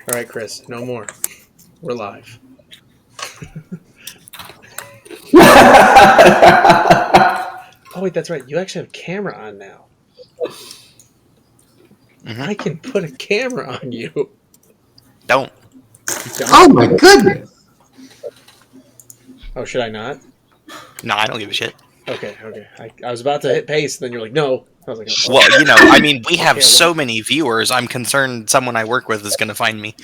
All right, Chris, no more. We're live. Oh, wait, that's right. You actually have camera on now. Mm-hmm. I can put a camera on you. Don't. Oh my goodness! Oh, should I not? No, I don't give a shit. Okay. I was about to hit paste, then you're like, no. I was like, oh. Well, I mean, we have Okay, so well. many viewers. I'm concerned someone I work with is going to find me.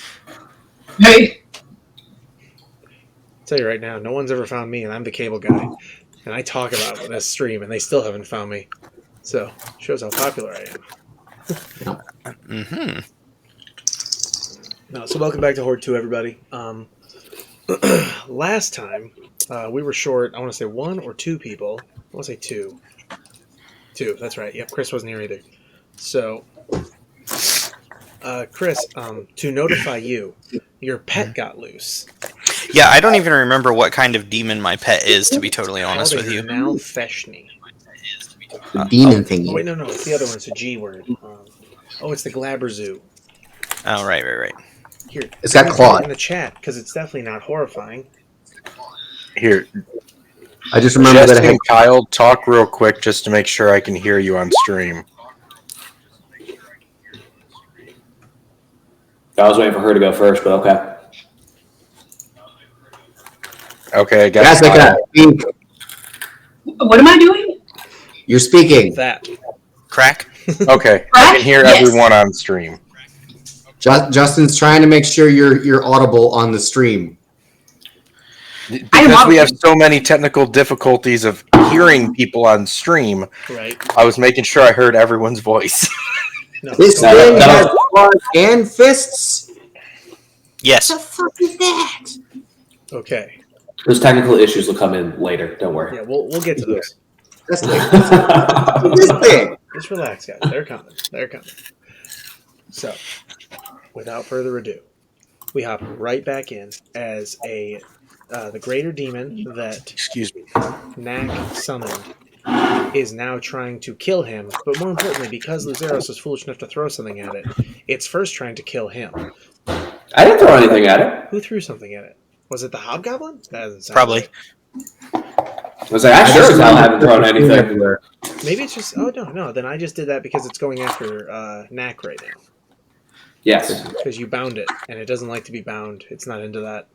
Hey, I'll tell you right now, no one's ever found me, and I'm the cable guy. And I talk about this stream, and they still haven't found me. So, shows how popular I am. Mm-hmm. No, so welcome back to Hoard 2, everybody. Last time, we were short, I want to say 1 or 2 people. I want to say 2. 2, that's right. Yep, Chris wasn't here either. So, Chris, to notify you, your pet got loose. Yeah, I don't even remember what kind of demon my pet is, to be totally honest with you. Now Feshni. The demon thingy. Oh, wait, no, it's the other one. It's a G word. It's the Glabberzoo. Oh, right. Here, It's got claws. in the chat, because it's definitely not horrifying. Here, I just remember Jesse that I had and Kyle, talk real quick just to make sure I can hear you on stream. I was waiting for her to go first, but okay. Okay, I Yes, guess. I can speak. what am I doing? You're speaking. That. Crack? Okay, I can hear Yes. everyone on stream. Justin's trying to make sure you're audible on the stream. Because we have so many technical difficulties of hearing people on stream, Right. I was making sure I heard everyone's voice. No. This No, thing no. has claws and fists. Yes. What the fuck is that? Okay. Those technical issues will come in later. Don't worry. Yeah, we'll get to those. That's this thing. Just relax, guys. They're coming. So, without further ado, we hop right back in as the greater demon that Excuse me. Knack summoned is now trying to kill him, but more importantly, because Luzeros was foolish enough to throw something at it, it's first trying to kill him. I didn't throw anything at it. Who threw something at it? Was it the hobgoblin? That doesn't sound Probably. right. I was like, I sure as hell haven't thrown anything. Everywhere. Maybe it's just. Oh no! Then I just did that because it's going after Knack right now. Yes. Because you bound it, and it doesn't like to be bound. It's not into that.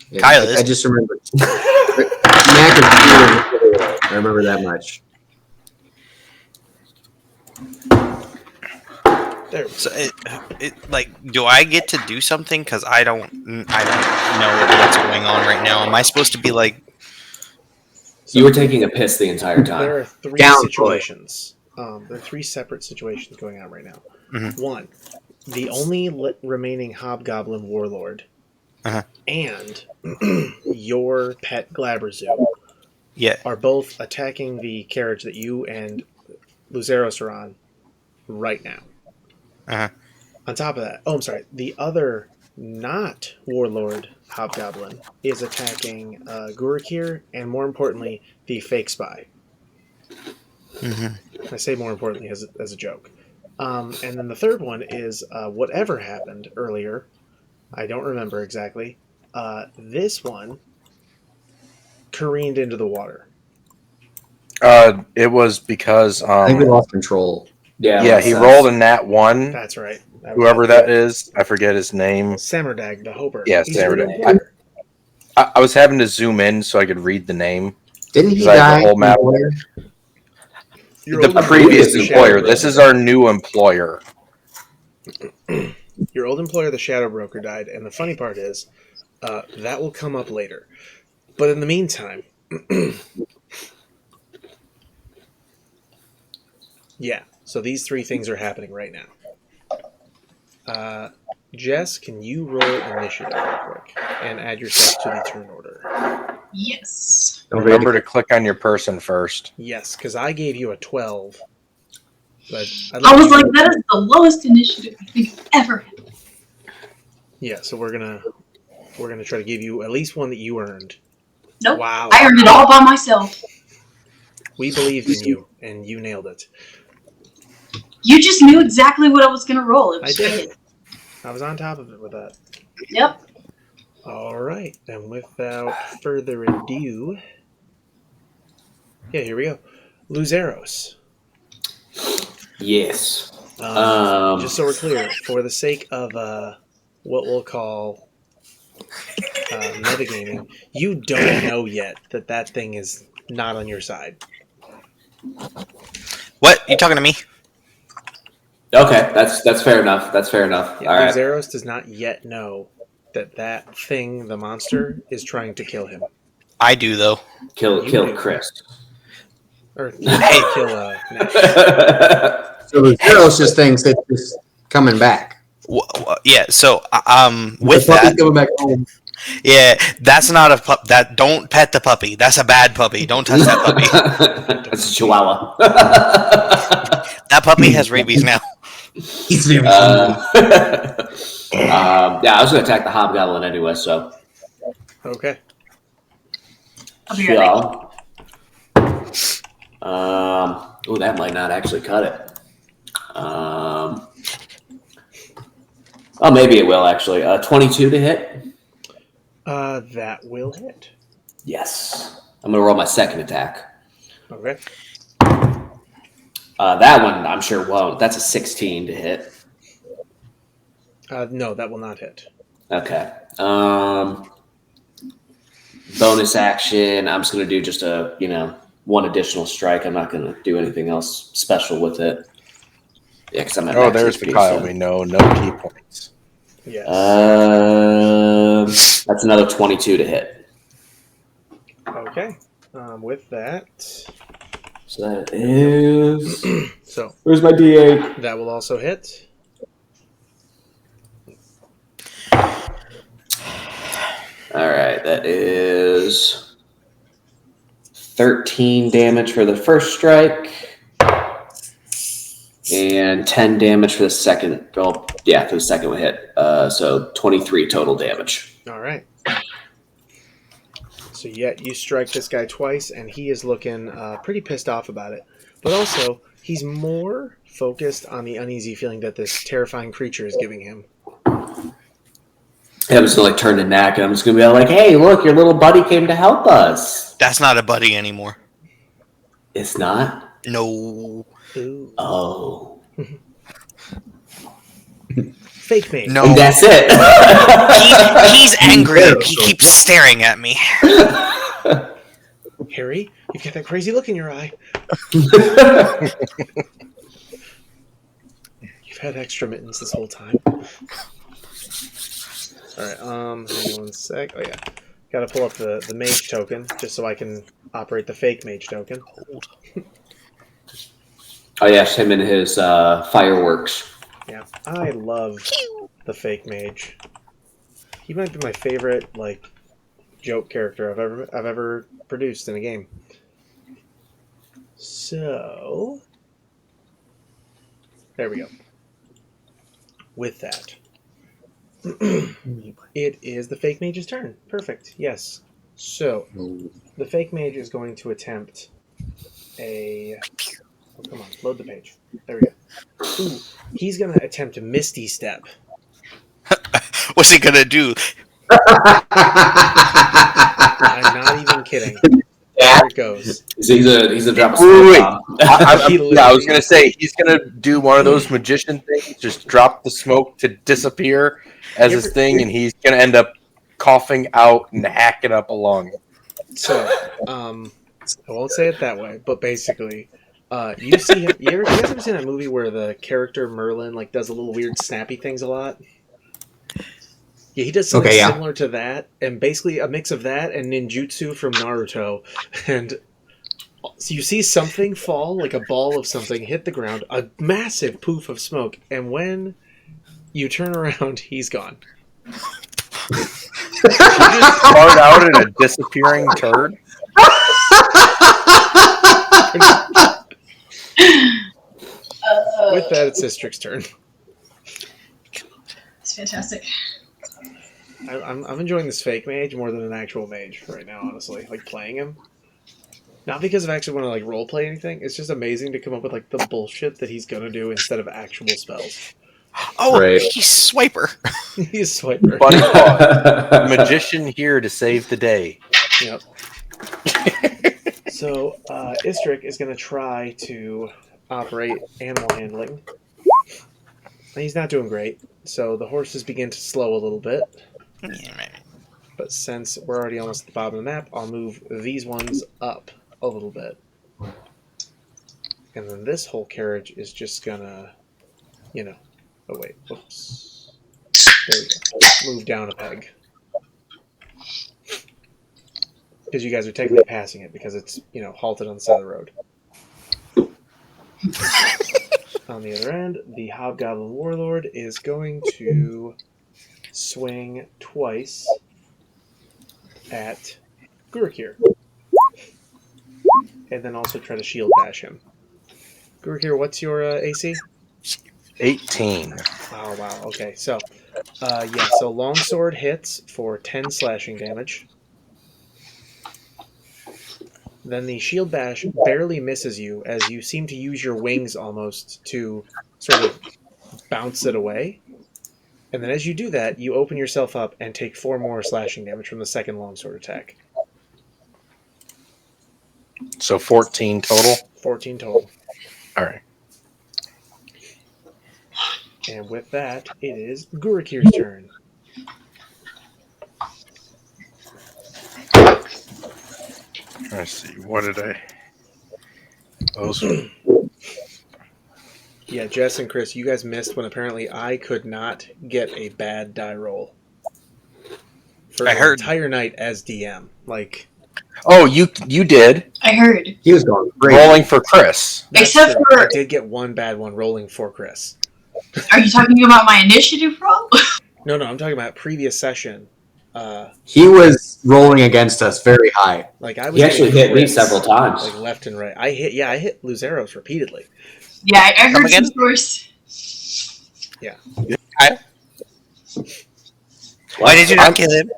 Yeah, Kyle is. I just remembered. Mac is everywhere. I remember that much. There. So, do I get to do something? Because I don't know what's going on right now. Am I supposed to be like? You were taking a piss the entire time. There are 3 Down situations. There are 3 separate situations going on right now. Mhm. 1, the only remaining hobgoblin warlord, Uh-huh. and your pet Glabberzoo Yeah. are both attacking the carriage that you and Luzeros are on right now. Uh-huh. On top of that, I'm sorry, the other not warlord hobgoblin is attacking Gurukir, and more importantly, the fake spy. Mm-hmm. I say more importantly as a joke. And then the third one is whatever happened earlier. I don't remember exactly. This one careened into the water. It was because I think we lost control. yeah, he rolled a nat 1. That's right. Whoever that is, I forget his name. Samerdag, the Hoper. Yeah, He's a good Samerdag. player. I was having to zoom in so I could read the name. Didn't he Because I have die? the whole map. Your The old previous employer, the employer. Shadow This Broker. is our new employer. Your old employer, the Shadow Broker, died, and the funny part is that will come up later. But in the meantime, yeah. So these 3 things are happening right now. Jess, can you roll initiative real quick and add yourself to the turn order? Yes. Remember to click on your person first. Yes, because I gave you a 12. But I was like, that is the lowest initiative I think I've ever had. yeah. So we're gonna try to give you at least one that you earned. Nope. Wow. I earned it all by myself. We believed in you, and you nailed it. You just knew exactly what I was going to roll. It I was did. I was on top of it with that. Yep. All right, and without further ado, yeah, here we go. Luzeros. Yes. Just so we're clear, for the sake of what we'll call metagaming, you don't know yet that that thing is not on your side. What? You talking to me? Okay, that's fair enough. That's fair enough. Yeah, All right. Luzeros does not yet know that that thing, the monster, is trying to kill him. I do though. Kill You do. Chris. Or Hey. kill Nash. So the Zeros just thinks it's just coming back. Yeah. So with The puppy's that, coming back home. yeah, that's not a pup. That don't pet the puppy. That's a bad puppy. Don't touch that puppy. That's a Chihuahua. That puppy has rabies now. He's very Yeah, I was going to attack the hobgoblin anyway, so. Okay. I'll be right back. Oh, that might not actually cut it. Oh, maybe it will actually. 22 to hit. That will hit. Yes. I'm going to roll my second attack. Okay. That one I'm sure won't. That's a 16 to hit. No, that will not hit. Okay. Bonus action. I'm just going to do just one additional strike. I'm not going to do anything else special with it. Yeah, because I'm at max there's HP, the Kyle so. we know. No key points. Yes. That's another 22 to hit. Okay. With that, So that is. so Where's my D8? that will also hit. All right, that is 13 damage for the first strike, and 10 damage for the second. Well, yeah, for the second hit. So 23 total damage. All right. So yeah, you strike this guy twice, and he is looking pretty pissed off about it. But also, he's more focused on the uneasy feeling that this terrifying creature is giving him. I'm just gonna turn to Knack, and I'm just gonna be like, "Hey, look, your little buddy came to help us." That's not a buddy anymore. It's not. No. Ooh. Oh, Fake mate. No. and that's it. He's angry. He keeps staring at me. Harry, you've got that crazy look in your eye. You've had extra mittens this whole time. All right. Hang on 1 sec. Oh yeah, got to pull up the mage token just so I can operate the fake mage token. Oh yes, him and his fireworks. Yeah, I love the fake mage. He might be my favorite joke character I've ever produced in a game. So there we go. With that, it is the fake mage's turn. Perfect. Yes. So the fake mage is going to attempt a. Oh, come on, load the page. There we go. Ooh, he's going to attempt a Misty Step. What's he gonna do? I'm not even kidding. There it goes. He's a drop of Wait. smoke bomb. I was gonna say he's gonna do one of those magician things, just drop the smoke to disappear as his thing, and he's gonna end up coughing out and hacking up a lung. So, I won't say it that way, but basically, you see him. You guys ever seen that movie where the character Merlin does a little weird snappy things a lot? Yeah, he does something similar to that, and basically a mix of that and ninjutsu from Naruto. And so you see something fall, like a ball of something, hit the ground, a massive poof of smoke, and when you turn around, he's gone. He just fart out in a disappearing turd. With that, it's Sistrix's turn. It's fantastic. I'm enjoying this fake mage more than an actual mage right now, honestly. Playing him. Not because I actually want to role play anything. It's just amazing to come up with the bullshit that he's gonna do instead of actual spells. Oh, Right. he's Swiper. He's Swiper. Bunny Paw, magician here to save the day. Yep. So Istrik is going to try to operate animal handling. He's not doing great, so the horses begin to slow a little bit. But since we're already almost at the bottom of the map, I'll move these ones up a little bit. And then this whole carriage is just gonna, oh wait, whoops. There we go. Move down a peg. Because you guys are technically passing it because it's, halted on the side of the road. On the other end, the Hobgoblin Warlord is going to swing twice at Gurukir. And then also try to shield bash him. Gurukir, what's your AC? 18. Oh, wow. Okay, so, so Longsword hits for 10 slashing damage. Then the shield bash barely misses you as you seem to use your wings almost to sort of bounce it away. And then as you do that, you open yourself up and take 4 more slashing damage from the second longsword attack. So 14 total? 14 total. All right. And with that, it is Gurukir's turn. Let's see. What did I... Those... Yeah, Jess and Chris, you guys missed when apparently I could not get a bad die roll for I an heard. entire night as DM. Like, Oh, you did. I heard. He was going great. Rolling for Chris. that's Except true. for- I did get one bad one rolling for Chris. Are you talking about my initiative roll? No, I'm talking about previous session. He was rolling against us very high. Like I was He actually getting hit me crits, several times. like left and right. I hit Luzeros repeatedly. Yeah, I Come heard again? some source. Why did you not kill him?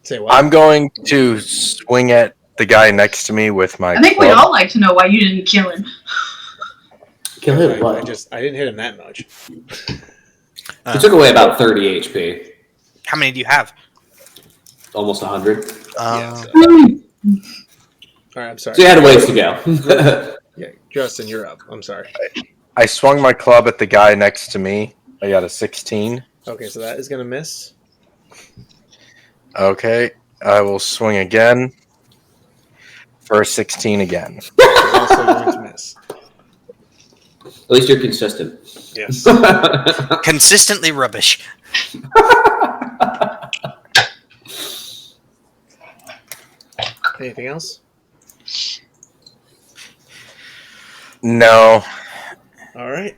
Say what? I'm going to swing at the guy next to me with my I think we'd club. all like to know why you didn't kill him. Kill him. I What? didn't hit him that much. He took away about 30 HP. How many do you have? Almost 100. Yeah, so- All right, I'm sorry. So you had a ways to go. Yeah, Justin, you're up. I'm sorry. I swung my club at the guy next to me. I got a 16. Okay, so that is going to miss. Okay. I will swing again for a 16 again. It's also going to miss. At least you're consistent. Yes. Consistently rubbish. Anything else? No. All right.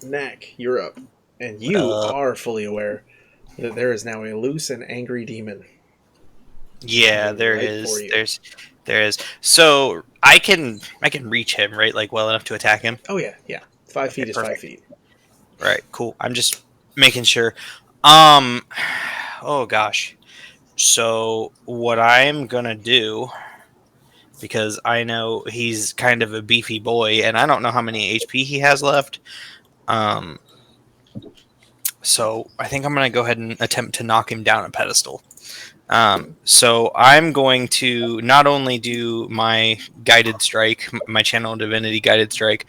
Knack, you're up. And you are fully aware that there is now a loose and angry demon. Yeah, there Right is. for you. There is. So I can reach him, right? Like well enough to attack him. Oh, yeah. 5 feet is 5 perfect. feet. Right. Cool. I'm just making sure. Oh gosh. So what I'm gonna do, because I know he's kind of a beefy boy, and I don't know how many HP he has left. So I think I'm gonna go ahead and attempt to knock him down a pedestal. So I'm going to not only do my guided strike, my channel divinity guided strike.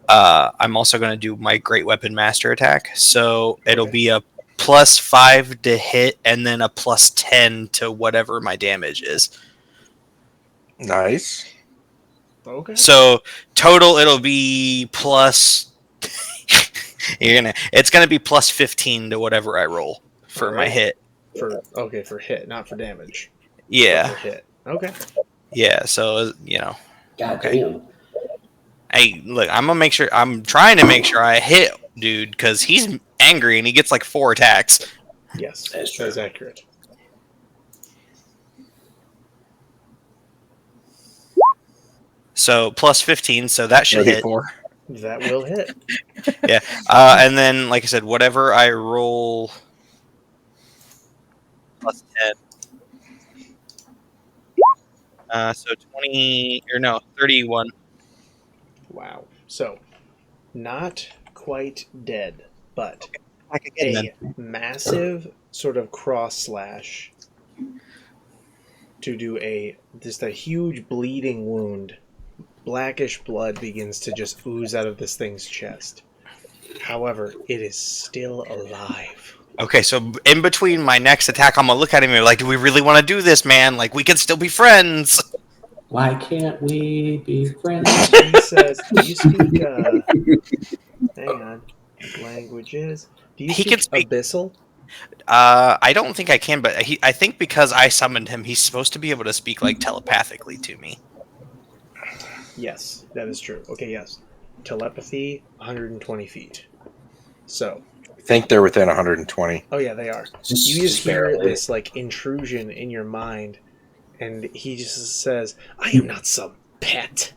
I'm also going to do my great weapon master attack. So it'll be a +5 to hit, and then a +10 to whatever my damage is. Nice. Okay. So total, it'll be plus. It's gonna be +15 to whatever I roll for my Alright. hit. For hit, not for damage. Yeah, For hit. Okay. yeah. So God Okay. damn. hey, look, I'm trying to make sure I hit dude because he's angry and he gets like 4 attacks. Yes, That's that is true. accurate. So +15, so that should hit. 34. That will hit. And then, like I said, whatever I roll +10. So 20 or no 31. Wow. So, not quite dead, but Back again, a massive sort of cross slash to do just a huge bleeding wound. Blackish blood begins to just ooze out of this thing's chest. However, it is still alive. Okay, so in between my next attack, I'm gonna look at him and be like, "Do we really want to do this, man? Like, we can still be friends." Why can't we be friends? He says, "Do you speak? Hang on, languages? Do you He can speak- Abyssal?" I don't think I can, but I think because I summoned him, he's supposed to be able to speak like telepathically to me. Yes, that is true. Okay, yes, telepathy, 120 feet. So, I think they're within 120. oh yeah, they are. Just, You just hear barely. this like intrusion in your mind, and he just says, "I am not some pet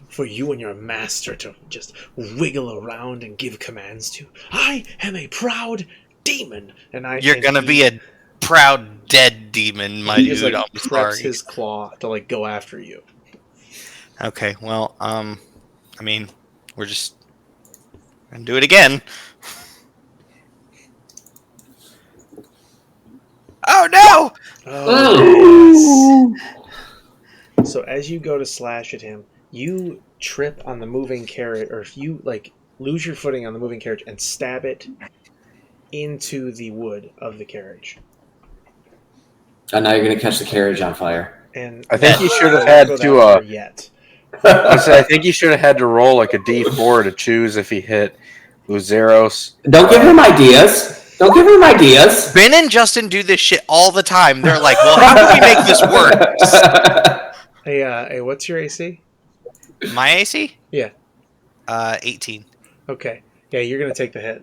for you and your master to just wiggle around and give commands to. I am a proud demon, and You're gonna be a proud dead demon, my he just, dude. like, I'm preps sorry. his claw to like go after you. Okay, well, I mean, we're just gonna do it again. Oh no! Oh, yes. So as you go to slash at him, you trip on the moving carrot, or if you like lose your footing on the moving carriage and stab it into the wood of the carriage. And now you're gonna catch the carriage on fire. And I think you should have don't had go to, that far yet. I think you should have had to roll like a d4 to choose if he hit Uzeros. Don't give him ideas. Don't give him ideas. Ben and Justin do this shit all the time. They're like, well, how do we make this work? Hey, what's your AC? My AC? Yeah. 18. Okay. Yeah, you're gonna take the hit.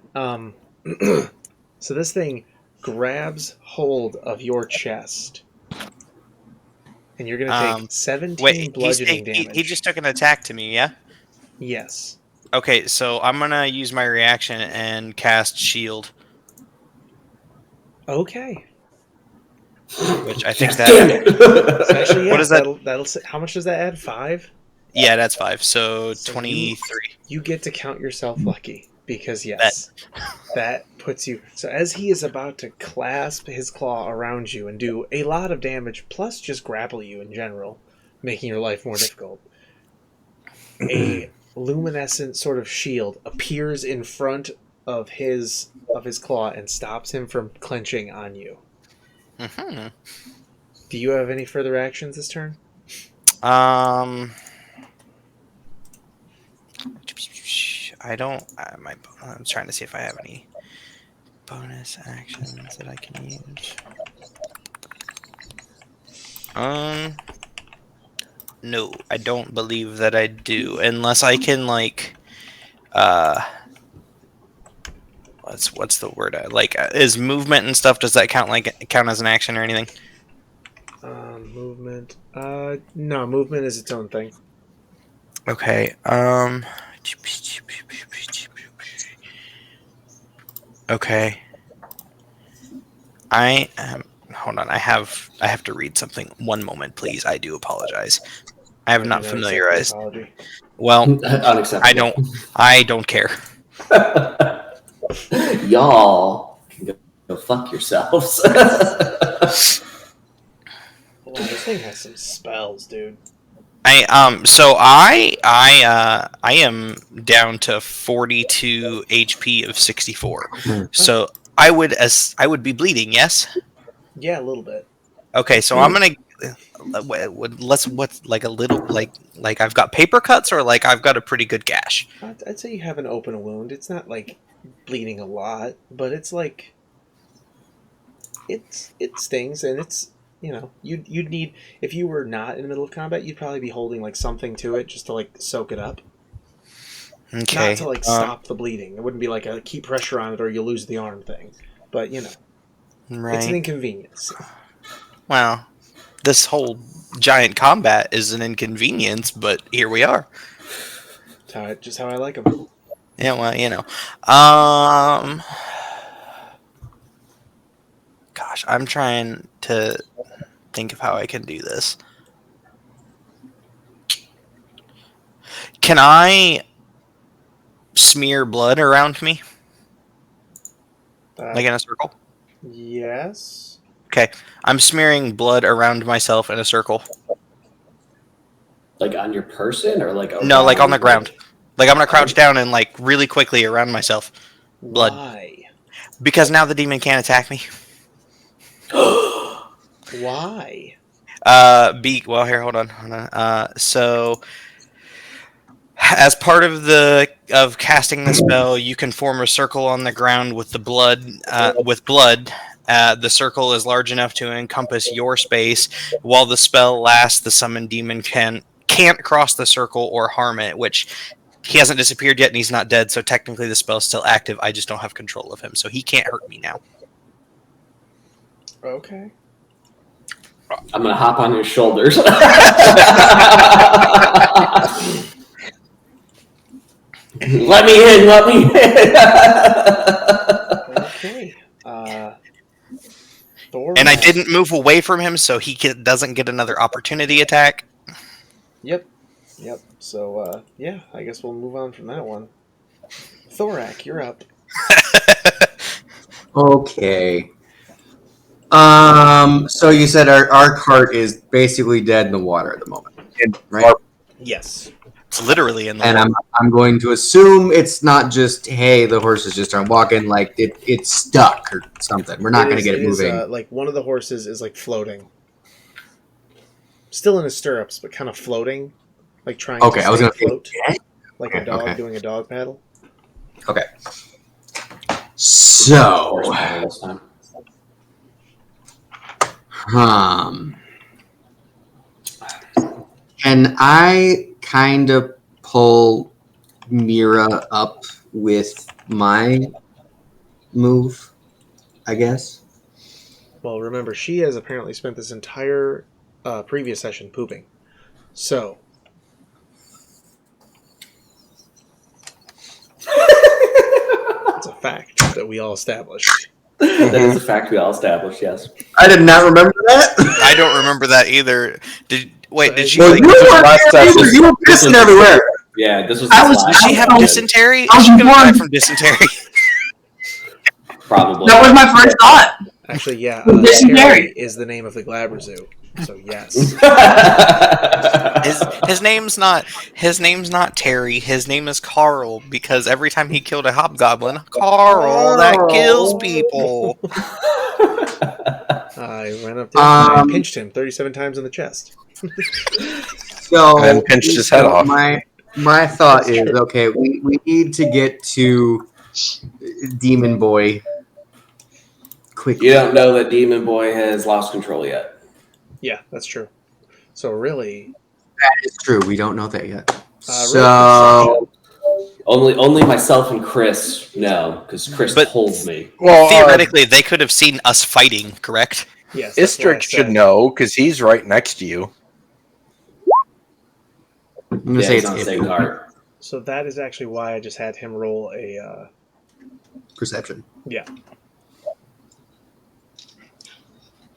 So this thing grabs hold of your chest, and you're gonna take 17 Wait, bludgeoning damage. he just took an attack to me, yeah? Yes. Okay, so I'm gonna use my reaction and cast Shield, Okay. which I think Damn that... it. So actually, yeah, What is that? That'll how much does that add? 5? Yeah, that's 5, so So 23. You get to count yourself lucky because yes, that puts you. So as he is about to clasp his claw around you and do a lot of damage, plus just grapple you in general, making your life more difficult, a luminescent sort of shield appears in front of his claw and stops him from clenching on you. Mm-hmm. Do you have any further actions this turn? I don't. I'm trying to see if I have any bonus actions that I can use. No, I don't believe that I do, unless I can like, what's the word? Is movement and stuff? Does that count as an action or anything? Movement. No, movement is its own thing. Okay. Okay. I am. Hold on. I have to read something. One moment, please. I do apologize. I have not familiarized. Apology. Well, Unacceptable. I don't care. Y'all can go fuck yourselves. Wow, this thing has some spells, dude. So I am down to 42 HP of 64. So I would be bleeding, yes? Yeah, a little bit. Okay, so I'm gonna what's like a little like I've got paper cuts or like I've got a pretty good gash. I'd say you have an open wound. It's not like bleeding a lot, but it's like it stings, and it's, you know, you'd need, if you were not in the middle of combat, you'd probably be holding like something to it just to like soak it up. Okay. Not to like stop the bleeding. It wouldn't be like a keep pressure on it or you'll lose the arm thing. But you know, Right. it's an inconvenience. Well, this whole giant combat is an inconvenience, but here we are. Just how I like them. Yeah, well, you know. Gosh, I'm trying to think of how I can do this. Can I smear blood around me, like in a circle? Yes. Okay, I'm smearing blood around myself in a circle. Like on your person or like No, like on the around? ground. Like I'm gonna crouch down and like really quickly around myself. Blood. Why? Because now the demon can't attack me. Why? Well, here, hold on. So as part of casting the spell, you can form a circle on the ground with the blood. The circle is large enough to encompass your space. While the spell lasts, the summoned demon can't cross the circle or harm it, which he hasn't disappeared yet and he's not dead, so technically the spell's still active. I just don't have control of him, so he can't hurt me now. Okay. I'm gonna hop on your shoulders. Let me in. Let me in. Okay. Thor. And I didn't move away from him, so he doesn't get another opportunity attack. Yep. So, yeah, I guess we'll move on from that one. Thorak, you're up. Okay. So you said our cart is basically dead in the water at the moment, right? Yes. It's literally in the And water. I'm going to assume it's not just, hey, the horses just aren't walking, like it's stuck or something. We're not going to get it moving. Like one of the horses is like floating, still in his stirrups, but kind of floating, like trying. Okay, to I was going to float, say, like okay, a dog okay. doing a dog paddle. Okay. So, can I kind of pull Mira up with my move, I guess? Well, remember, she has apparently spent this entire previous session pooping. So. It's a fact that we all established. That is a fact we all established, yes. I did not remember that. I don't remember that either. Did she? Well, Like, you were pissing everywhere. Yeah, this was. did she have dysentery? Is she gonna die from dysentery? Probably. That was my first thought. Actually, yeah. Dysentery. Terry is the name of the Glabber Zoo. So yes. His name's not Terry. His name is Carl because every time he killed a hobgoblin, Carl that kills people. I ran up there and I pinched him 37 times in the chest. So And then pinched his head off. My thought is, okay, we need to get to Demon Boy quickly. You don't know that Demon Boy has lost control yet. Yeah, that's true. So really, That is true. We don't know that yet. really Only myself and Chris know, because Chris told me. Well, Theoretically, they could have seen us fighting, correct? yes. that's what I Istrix should said. know because he's right next to you. I'm gonna Yeah, say he's it's on the same card. So that is actually why I just had him roll a. perception. Yeah.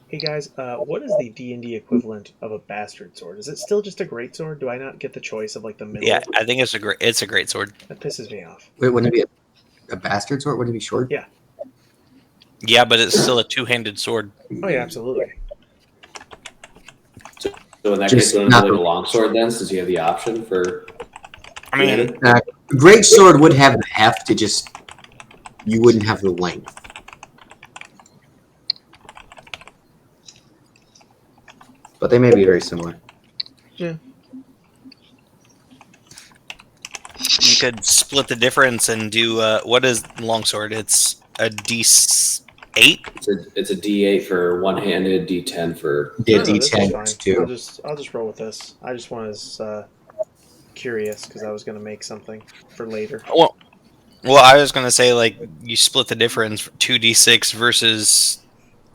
Hey guys, what is the D&D equivalent of a bastard sword? Is it still just a great sword? Do I not get the choice of like the middle? Yeah, I think it's a great sword. That pisses me off. Wait, wouldn't it be a bastard sword? Wouldn't it be short? Yeah. Yeah, but it's still a two-handed sword. Oh yeah, absolutely. So in that Just case, you want not to do like the- a longsword then, since you have the option for. I mean, A great sword would have the heft to just. You wouldn't have the length. But they may be very similar. you could split the difference and do what is longsword? It's a D8. It's a D8 for one-handed, D10 for. Yeah, No, this is D10 fine. too. I'll just roll with this. I just was curious because I was going to make something for later. Well, I was gonna say like you split the difference 2d6 versus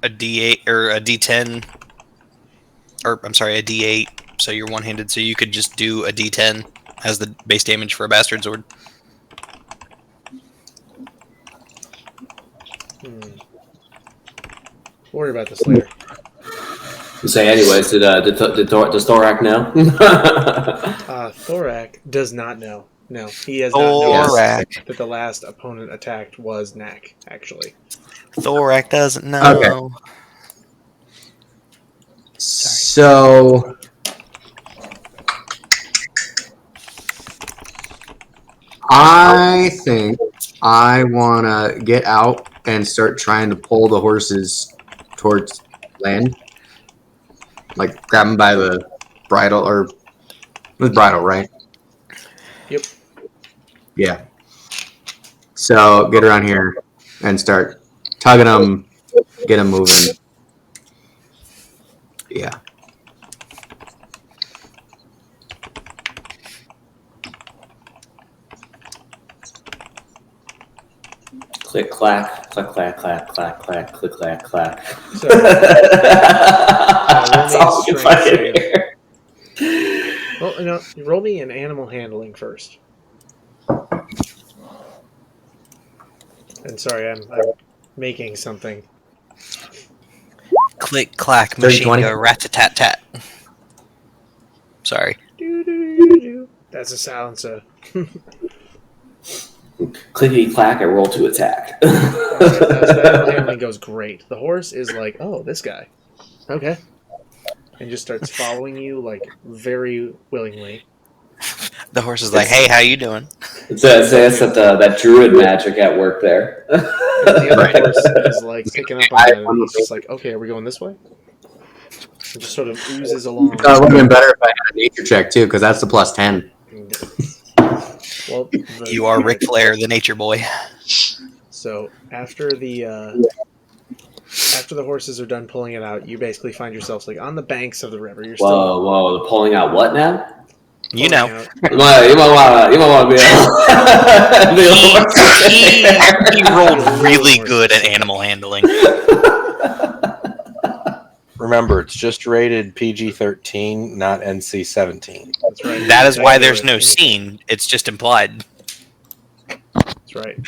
a D8 or a D10, or I'm sorry, a D8. So you're one-handed, so you could just do a D10 as the base damage for a bastard sword. We'll worry about this later. Say, anyways, does Thorak know? Thorak does not know. No, he has not noticed Thorak. that the last opponent attacked was Knack, actually. Thorak doesn't know. Okay. So I think I want to get out and start trying to pull the horses towards land. Like grab them by the bridle, or with bridle, right? Yep. Yeah. So get around here and start tugging them, get them moving. Yeah. Click clack, click clack, clack, clack, clack, click clack, clack. So, That's all you strength fucking save. hear. Well, no, roll me an animal handling first. And sorry, I'm making something. Click, clack, 30, machine 20. go, rat-a-tat-tat. Sorry. Doo-doo-doo-doo. That's a silencer. Clickety clack, I roll to attack. The animal handling goes great. The horse is like, oh, this guy. Okay. And just starts following you, like, very willingly. The horse is like, hey, how you doing? It's that druid magic at work there. And the other horse is, like, picking up on it, and he's just like, okay, are we going this way? It just sort of oozes along. It would have been better if I had a nature check too, because that's the plus 10. Well, You are Ric Flair, the nature boy. So after the horses are done pulling it out, you basically find yourselves like on the banks of the river. You're still Whoa, pulling out what now? You know. You might want to be He rolled really good at animal handling. Remember, it's just rated PG-13, not NC-17. That's right. That is why there's no scene. It's just implied. That's right.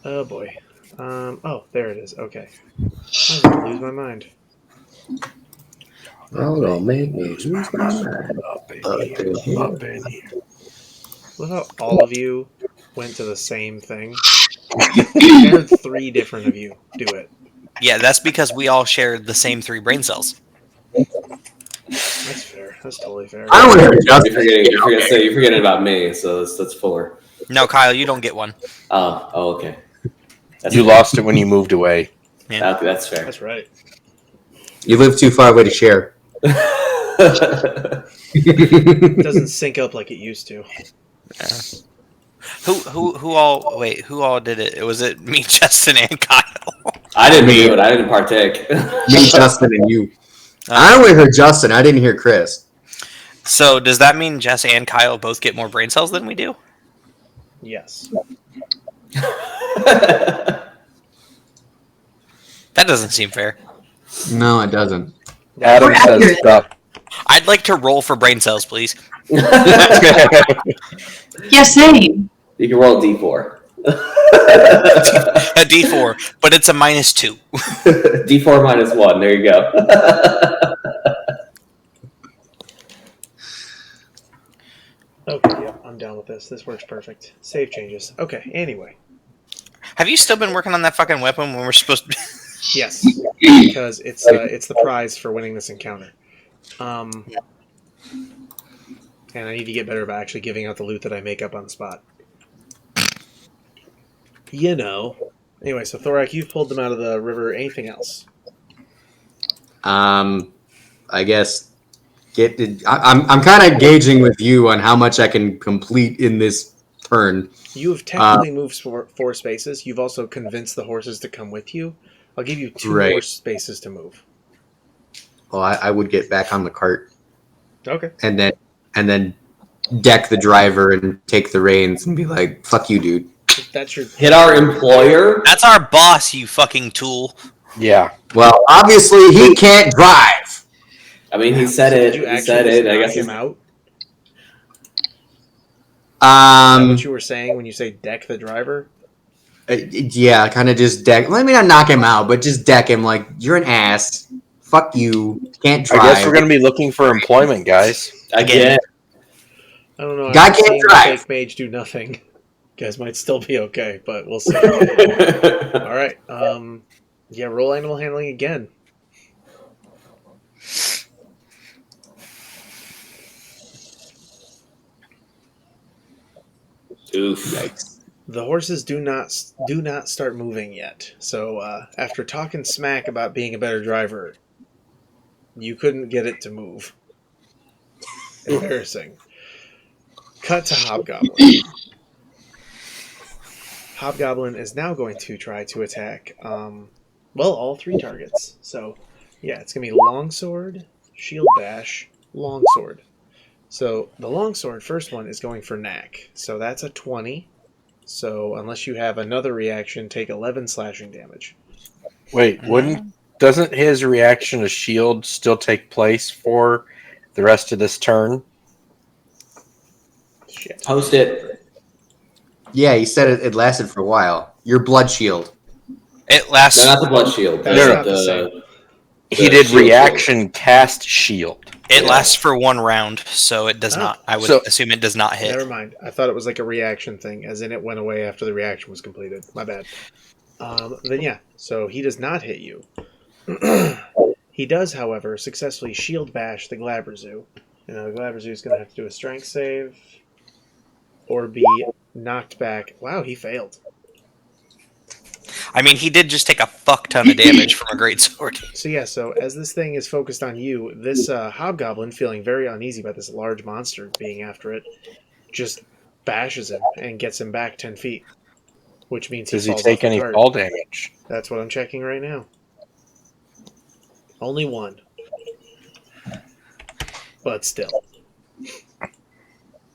Oh boy. Oh, there it is. Okay. I'm gonna lose my mind. Oh, don't make me lose my mind. Up in here. Look how all of you went to the same thing. I heard 3 different of you do it. Yeah, that's because we all shared the same 3 brain cells. That's fair. That's totally fair. I don't You're forgetting about me, so that's 4. No, Kyle, you don't get one. Oh, okay. You lost it when you moved away. Yeah. Okay, that's fair. That's right. You live too far away to share. It doesn't sync up like it used to. Yeah. Who all did it? Was it me, Justin, and Kyle? I didn't do it. I didn't partake. Me, Justin, and you. I only heard Justin. I didn't hear Chris. So does that mean Jess and Kyle both get more brain cells than we do? Yes. That doesn't seem fair. No, it doesn't. Adam We're says accurate. stuff. I'd like to roll for brain cells, please. Yeah, same. You can roll a d4. A D4, but it's a -2. d4 minus 1. There you go. Okay, yep, I'm down with this. This works perfect. Save changes. Okay, anyway. Have you still been working on that fucking weapon when we're supposed to? Yes, because it's the prize for winning this encounter. And I need to get better about actually giving out the loot that I make up on the spot. You know. Anyway, so Thorak, you've pulled them out of the river. Anything else? I guess I'm kind of gauging with you on how much I can complete in this turn. You have technically moved 4 spaces. You've also convinced the horses to come with you. I'll give you 2 more spaces to move. Well, I would get back on the cart Okay. and then deck the driver and take the reins and be like, "Fuck you, dude." That's your Hit our employer. That's our boss, you fucking tool. Yeah. Well, obviously he can't drive. I mean, he said it. Did you He actually said it. I knock guess him out? Is that what you were saying when you say deck the driver? Yeah, kind of just deck. Let me not knock him out, but just deck him like you're an ass. Fuck you. Can't I drive. guess we're going to be looking for employment, guys. Again. I don't know. Guy I'm can't seeing the drive. fake mage do nothing. You guys might still be okay, but we'll see. All right. Yeah, roll animal handling again. Oof. Yikes. The horses do not start moving yet. So after talking smack about being a better driver, you couldn't get it to move. Embarrassing. Cut to Hobgoblin. Hobgoblin is now going to try to attack, all three targets. So, yeah, it's going to be longsword, shield bash, longsword. So, the longsword, first one, is going for knack. So, that's a 20. So, unless you have another reaction, take 11 slashing damage. Wait, doesn't his reaction to shield still take place for the rest of this turn? Shit. Post it. Yeah, he said it lasted for a while. Your blood shield. It lasts. No, not the blood shield. That's No, not the same. He The did shield reaction cast shield. It Yeah. lasts for 1 round, so it does Oh. not. I would So- assume it does not hit. Never mind. I thought it was like a reaction thing, as in it went away after the reaction was completed. My bad. Then yeah, so he does not hit you. He does, however, successfully shield bash the Glabrezu. The Glabrezu is going to have to do a strength save or be knocked back. Wow, he failed. I mean, he did just take a fuck ton of damage from a great sword. So yeah, so as this thing is focused on you, this hobgoblin, feeling very uneasy about this large monster being after it, just bashes him and gets him back 10 feet. Which means Does he falls take off the any cart. fall damage? That's what I'm checking right now. Only one. But still.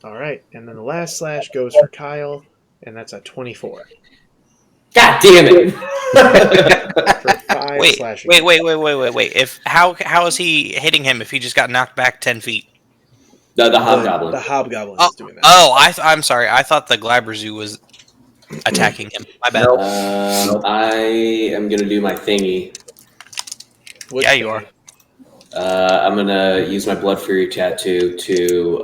Alright, and then the last slash goes for Kyle, and that's a 24. God damn it! For 5 Wait, slashing. wait. How is he hitting him if he just got knocked back 10 feet? The hobgoblin. The hobgoblin is doing that. Oh, I'm sorry. I thought the Glabrezu was attacking him. My bad. I am gonna do my thingy. Which Yeah, you thing? are. I'm gonna use my Blood Fury tattoo to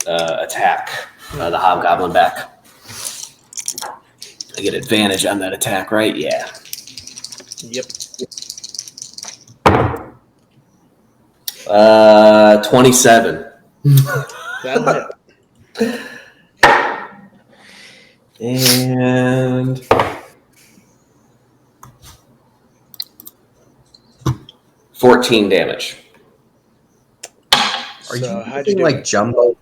attack the hobgoblin back. I get advantage on that attack, right? Yeah. Yep. 27. That'll hit. And 14 damage. Are So you how'd you using do like it? jumbo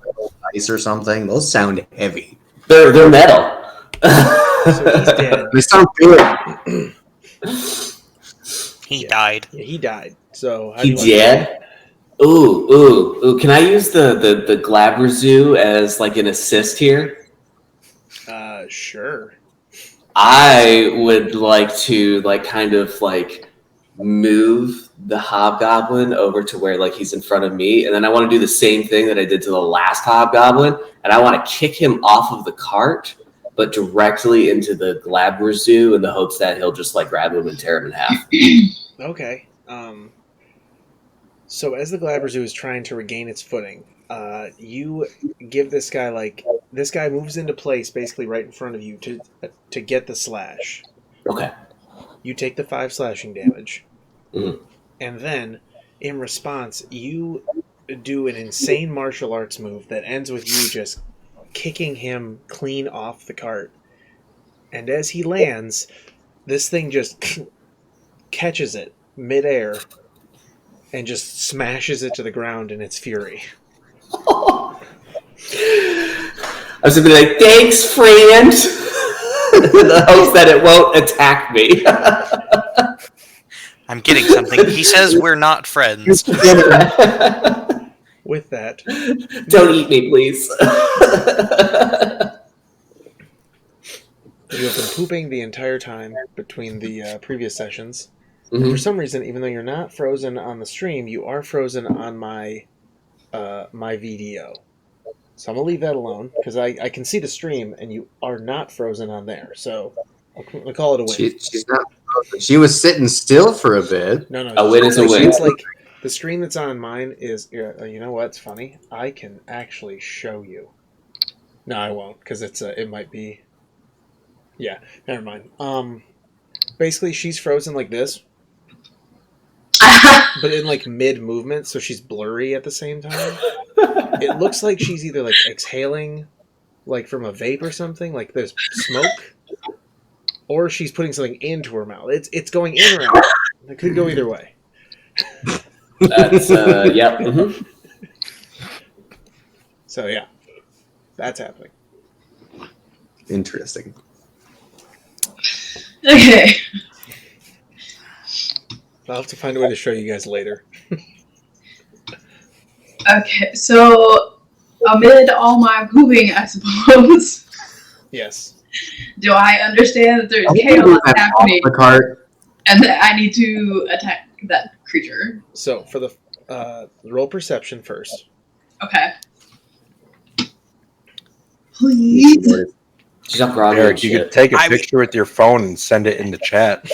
ice or something? Those sound heavy. They're metal. So he's dead. They sound good. He Yeah. died. Yeah, he died. So how He do you want to dead? Ooh. Can I use the Glabrezu as like an assist here? Sure. I would like to kind of move the hobgoblin over to where he's in front of me, and then I want to do the same thing that I did to the last hobgoblin, and I want to kick him off of the cart, but directly into the Glabrezu in the hopes that he'll just grab him and tear him in half. Okay. So as the Glabrezu is trying to regain its footing, you give this guy this guy moves into place basically right in front of you to get the slash. Okay. You take the 5 slashing damage, Mhm. and then in response you do an insane martial arts move that ends with you just kicking him clean off the cart. And as he lands, this thing just catches it midair and just smashes it to the ground in its fury. I was gonna be like, "Thanks, friend," in the hopes that it won't attack me. I'm getting something. He says we're not friends. With that, Don't eat me, please. you have been pooping the entire time between the previous sessions. Mhm. And for some reason, even though you're not frozen on the stream, you are frozen on my VDO. So I'm going to leave that alone, because I can see the stream, and you are not frozen on there. So I'm going to call it a win. She's not She was sitting still for a bit. No, A win is a win. It's like the screen that's on mine is. You know what's funny? I can actually show you. No, I won't because it's. It might be. Yeah, never mind. Basically, she's frozen like this, but in like mid movement, so she's blurry at the same time. It looks like she's either like exhaling, like from a vape or something, like there's smoke, or she's putting something into her mouth. It's going in or out. It could go either way. That's yep. Mm-hmm. So yeah, that's happening. Interesting. Okay. I'll have to find a way to show you guys later. Okay, so amid all my pooping, I suppose, Yes. do I understand that there's I think chaos we have happening off the cart. and that I need to attack that creature? So for the roll perception first. Okay. Please. She's up groggy. Eric, you could take a picture with your phone and send it in the chat.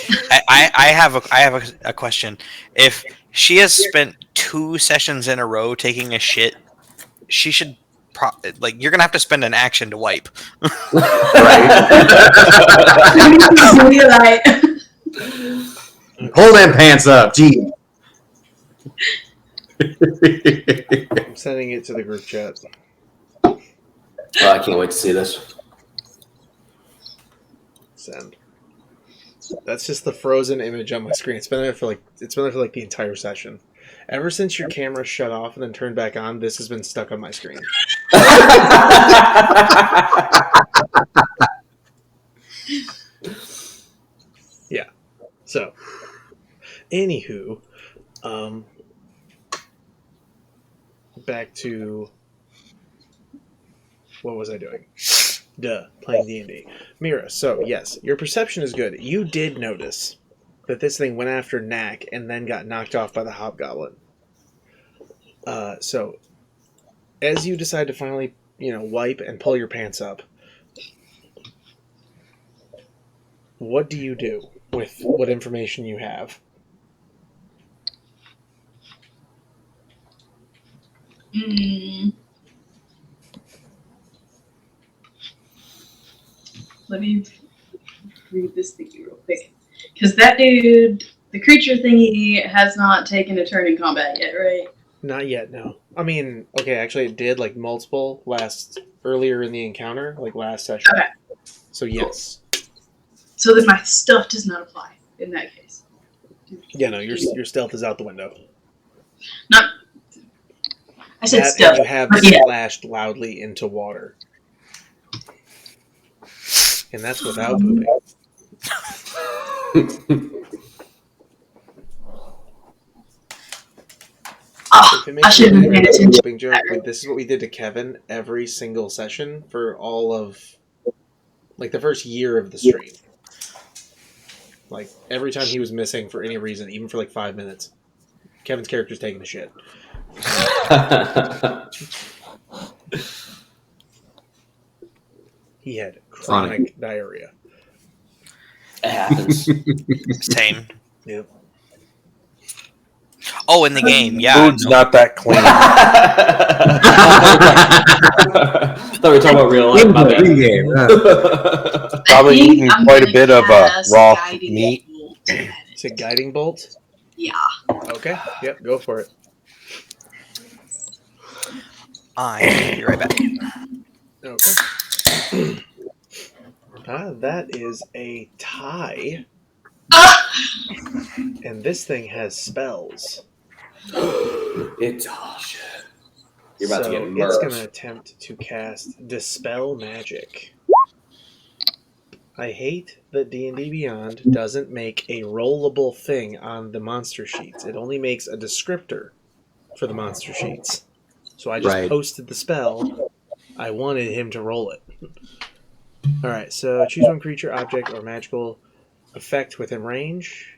I have a question. If she has spent 2 sessions in a row taking a shit, she should you're gonna have to spend an action to wipe. Pull them pants up, gee. I'm sending it to the group chat. Oh, I can't wait to see this. Send. That's just the frozen image on my screen. It's been there for the entire session. Ever since your camera shut off and then turned back on, this has been stuck on my screen. Yeah. So, anywho, back to what was I doing? Playing D&D. Mira, so yes, your perception is good. You did notice that this thing went after Knack and then got knocked off by the hobgoblin. So, as you decide to finally, wipe and pull your pants up, what do you do with what information you have? Let me read this thingy real quick. Because that dude, the creature thingy, has not taken a turn in combat yet, right? Not yet, no. I mean, okay, actually it did, multiple earlier in the encounter, last session. Okay. So yes. So then my stuff does not apply in that case. Yeah, no, your stealth is out the window. Not. I said That stuff. and you have Yeah. splashed loudly into water. And that's without pooping. If it I makes shouldn't you have paid a attention. pooping joke, this is what we did to Kevin every single session for all of the first year of the stream. Every time he was missing for any reason, even for 5 minutes, Kevin's character's taking a shit. He had chronic diarrhea. It happens. Same. Yep. Oh, in the game, yeah. Food's not that clean. I thought we were talking about real life. My bad. Game. Probably think eating I'm quite a gonna bit of cast raw Guiding meat. Bolt. It's a guiding bolt? Yeah. Okay. Yep, go for it. I'll be right back. Okay. That is a tie. And this thing has spells. It's shit. You're about to get It's murked. going to attempt to cast Dispel Magic. I hate that D&D Beyond doesn't make a rollable thing on the monster sheets. It only makes a descriptor for the monster sheets. So I just posted the spell. I wanted him to roll it. Alright, so choose one creature, object, or magical effect within range.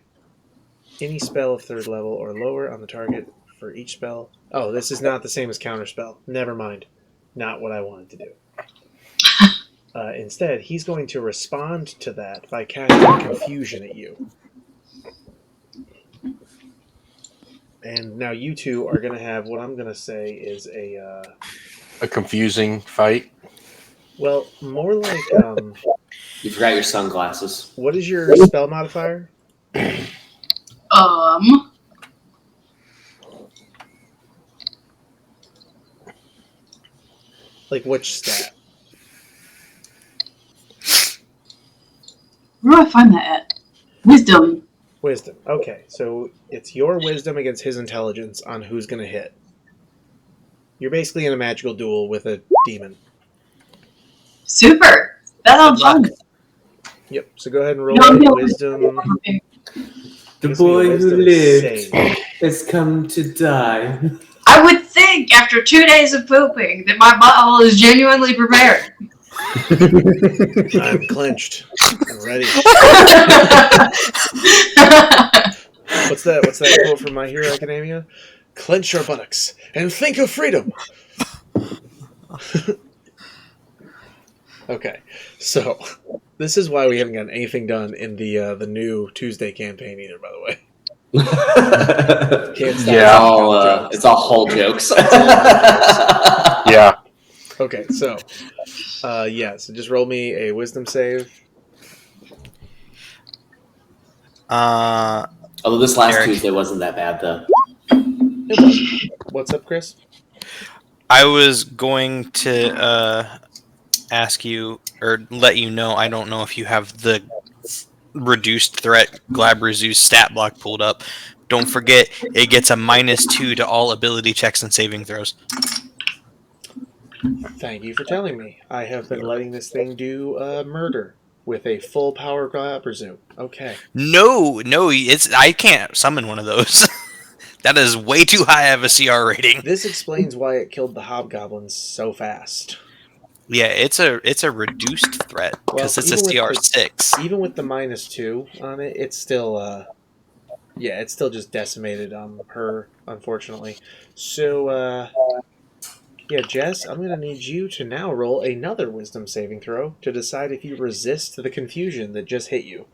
Any spell of 3rd level or lower on the target for each spell. Oh, this is not the same as counterspell. Never mind. Not what I wanted to do. Instead, he's going to respond to that by casting confusion at you. And now you two are going to have what I'm going to say is a confusing fight. well, more like You forgot your sunglasses. what is your spell modifier? Like which stat? Where do I find that at? Wisdom. Wisdom. Okay, so it's your wisdom against his intelligence on who's going to hit. You're basically in a magical duel with a demon. Super. That sounds Good luck. fun. Yep. So go ahead and roll No, no. wisdom. The Gives me a boy who wisdom lived save. has come to die. I would think after 2 days of pooping that my butthole is genuinely prepared. I'm clenched and ready. What's that quote from My Hero Academia? Clench your buttocks and think of freedom. Okay, so this is why we haven't gotten anything done in the new Tuesday campaign either. By the way, can't stop. Yeah. It's all whole jokes. Yeah. Okay, so so just roll me a wisdom save. Although this last Eric. Tuesday wasn't that bad, though. It wasn't. What's up, Chris? I was going to ask you or let you know. I don't know if you have the reduced threat Glabrezu stat block pulled up. Don't forget, it gets a -2 to all ability checks and saving throws. Thank you for telling me. I have been letting this thing do murder with a full power Glabrezu. Okay. No, I can't summon one of those. That is way too high of a CR rating. This explains why it killed the hobgoblins so fast. Yeah, it's a reduced threat because it's a even CR with 6. Even with the -2 on it, it's still it's still just decimated her, unfortunately. So Jess, I'm gonna need you to now roll another wisdom saving throw to decide if you resist the confusion that just hit you.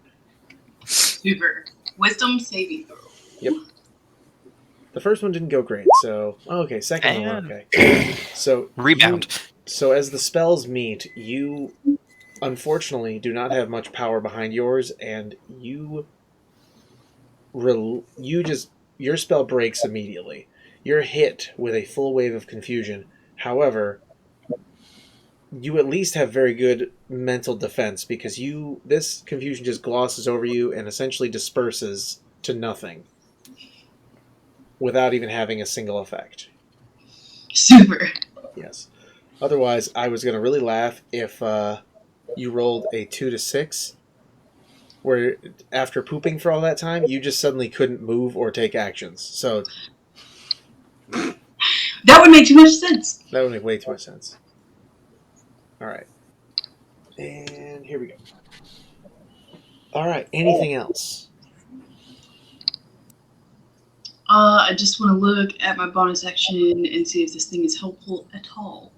Super. Wisdom saving throw. Yep. The first one didn't go great, so okay, second one And okay. So rebound. So as the spells meet, you unfortunately do not have much power behind yours, and your spell breaks immediately. You're hit with a full wave of confusion. However, you at least have very good mental defense because this confusion just glosses over you and essentially disperses to nothing without even having a single effect. Super. Yes. Otherwise, I was going to really laugh if you rolled a 2 to 6, where after pooping for all that time, you just suddenly couldn't move or take actions. So That would make too much sense. that would make way too much sense. All right. And here we go. All right. Anything else? I just want to look at my bonus action and see if this thing is helpful at all.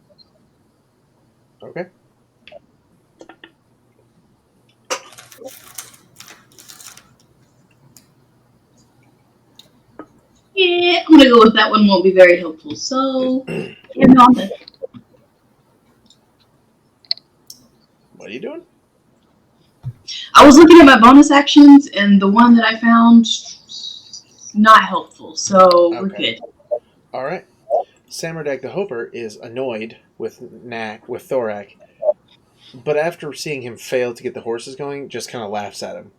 Okay. Yeah, I'm gonna go with that one. Won't be very helpful. So, carry on then. What are you doing? I was looking at my bonus actions, and the one that I found not helpful. So we're Okay. good. All right. Samardak the Hoper is annoyed with Thorak, but after seeing him fail to get the horses going, just kind of laughs at him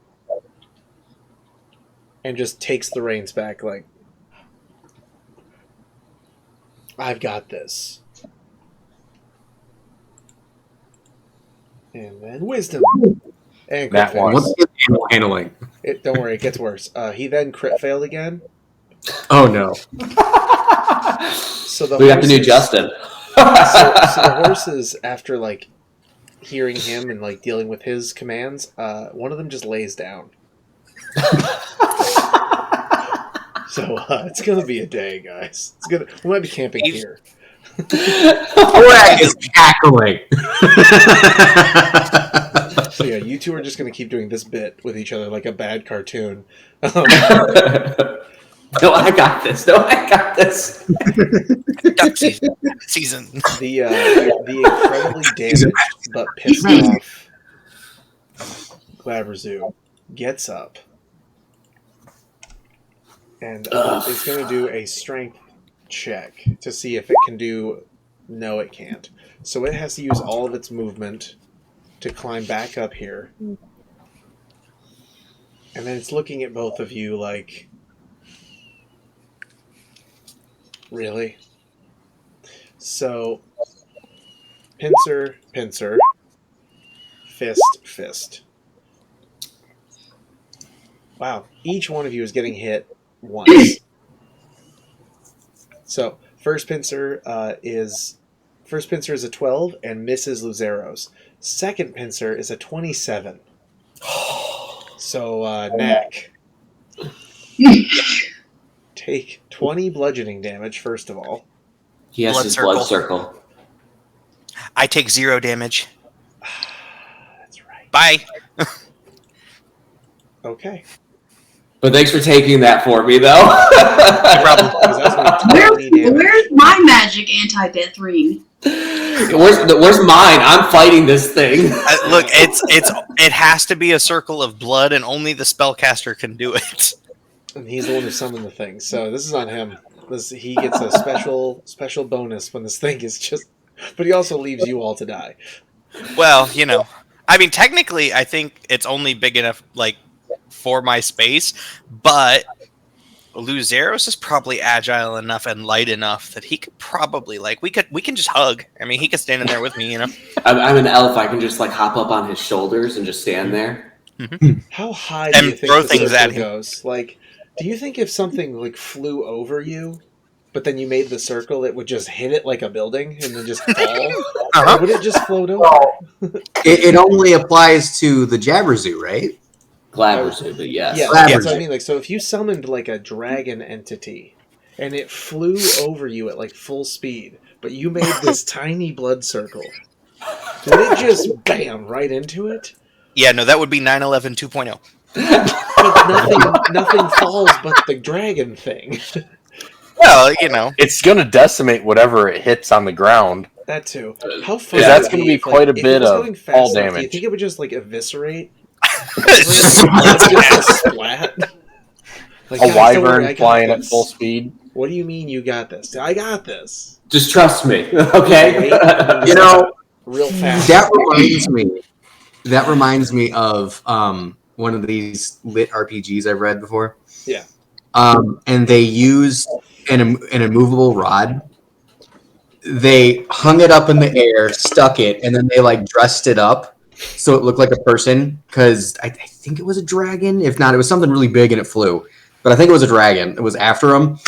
and just takes the reins back like, I've got this. And then wisdom. And That crit one. fail. What's the handling? Don't worry, it gets worse. He then crit failed again. Oh no! So the We got the new horses- Justin. so the horses, after like hearing him and like dealing with his commands, one of them just lays down. So it's gonna be a day, guys. We might be camping here. Thorak is cackling. So yeah, you two are just gonna keep doing this bit with each other like a bad cartoon. No, I got this. No, I got this. Duck season. The incredibly damaged but pissed off Glabrezu gets up and is going to do a strength check to see if it can do. No, it can't. So it has to use all of its movement to climb back up here. And then it's looking at both of you like, really? So, pincer, fist. Wow, each one of you is getting hit once. So, first pincer is a 12 and misses Luzero's. Second pincer is a 27. So, Knack. Take 20 bludgeoning damage, first of all. He has his blood circle. I take 0 damage. That's right. Bye. Okay. But thanks for taking that for me, though. No problem. Because that's gonna be 20 damage. Where's my magic anti-death ring? Where's mine? I'm fighting this thing. Look, it has to be a circle of blood, and only the spellcaster can do it. And he's the one who summoned the thing, so this is on him. He gets a special bonus when this thing is just... But he also leaves you all to die. Well, I mean, technically, I think it's only big enough, like, for my space, but Luzeros is probably agile enough and light enough that he could probably, like, we can just hug. I mean, he could stand in there with me, I'm an elf. I can just, like, hop up on his shoulders and just stand there. Mm-hmm. How high do And you think throw the things circle at him. goes? Like, do you think if something, like, flew over you, but then you made the circle, it would just hit it like a building and then just fall? Or would it just float over? It only applies to the Jabberzu, right? Glabrezu, but yes. Yeah, Glabrezu. that's what I mean. Like, so if you summoned, like, a dragon entity, and it flew over you at, like, full speed, but you made this tiny blood circle, would it just bam right into it? Yeah, no, that would be 9/11 2.0. But nothing falls but the dragon thing. Well, It's going to decimate whatever it hits on the ground. That too. How fun? Yeah, that's would it gonna be if, quite a if it bit was of going fast fall enough, Do you damage. think it would just like eviscerate? Just Just a splat. Like, A guys, don't wyvern worry, I got flying at this. full speed. What do you mean you got this? I got this. Just trust me, okay? You know, Real fast. That reminds me of one of these lit RPGs I've read before. Yeah. And they used an immovable rod. They hung it up in the air, stuck it, and then they like dressed it up so it looked like a person. Because I think it was a dragon. If not, it was something really big and it flew. But I think it was a dragon. It was after him.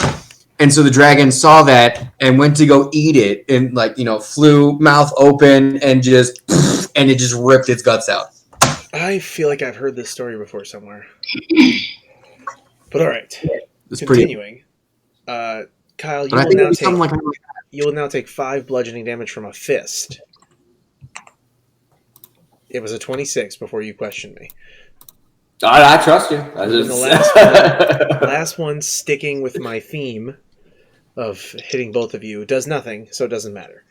And so the dragon saw that and went to go eat it, and flew mouth open and it just ripped its guts out. I feel like I've heard this story before somewhere. But all right, It's pretty. continuing. Kyle, But I think it was something like you will now take 5 bludgeoning damage from a fist. It was a 26 before you questioned me. I trust you. I And just... the last one, sticking with my theme of hitting both of you, does nothing, so it doesn't matter.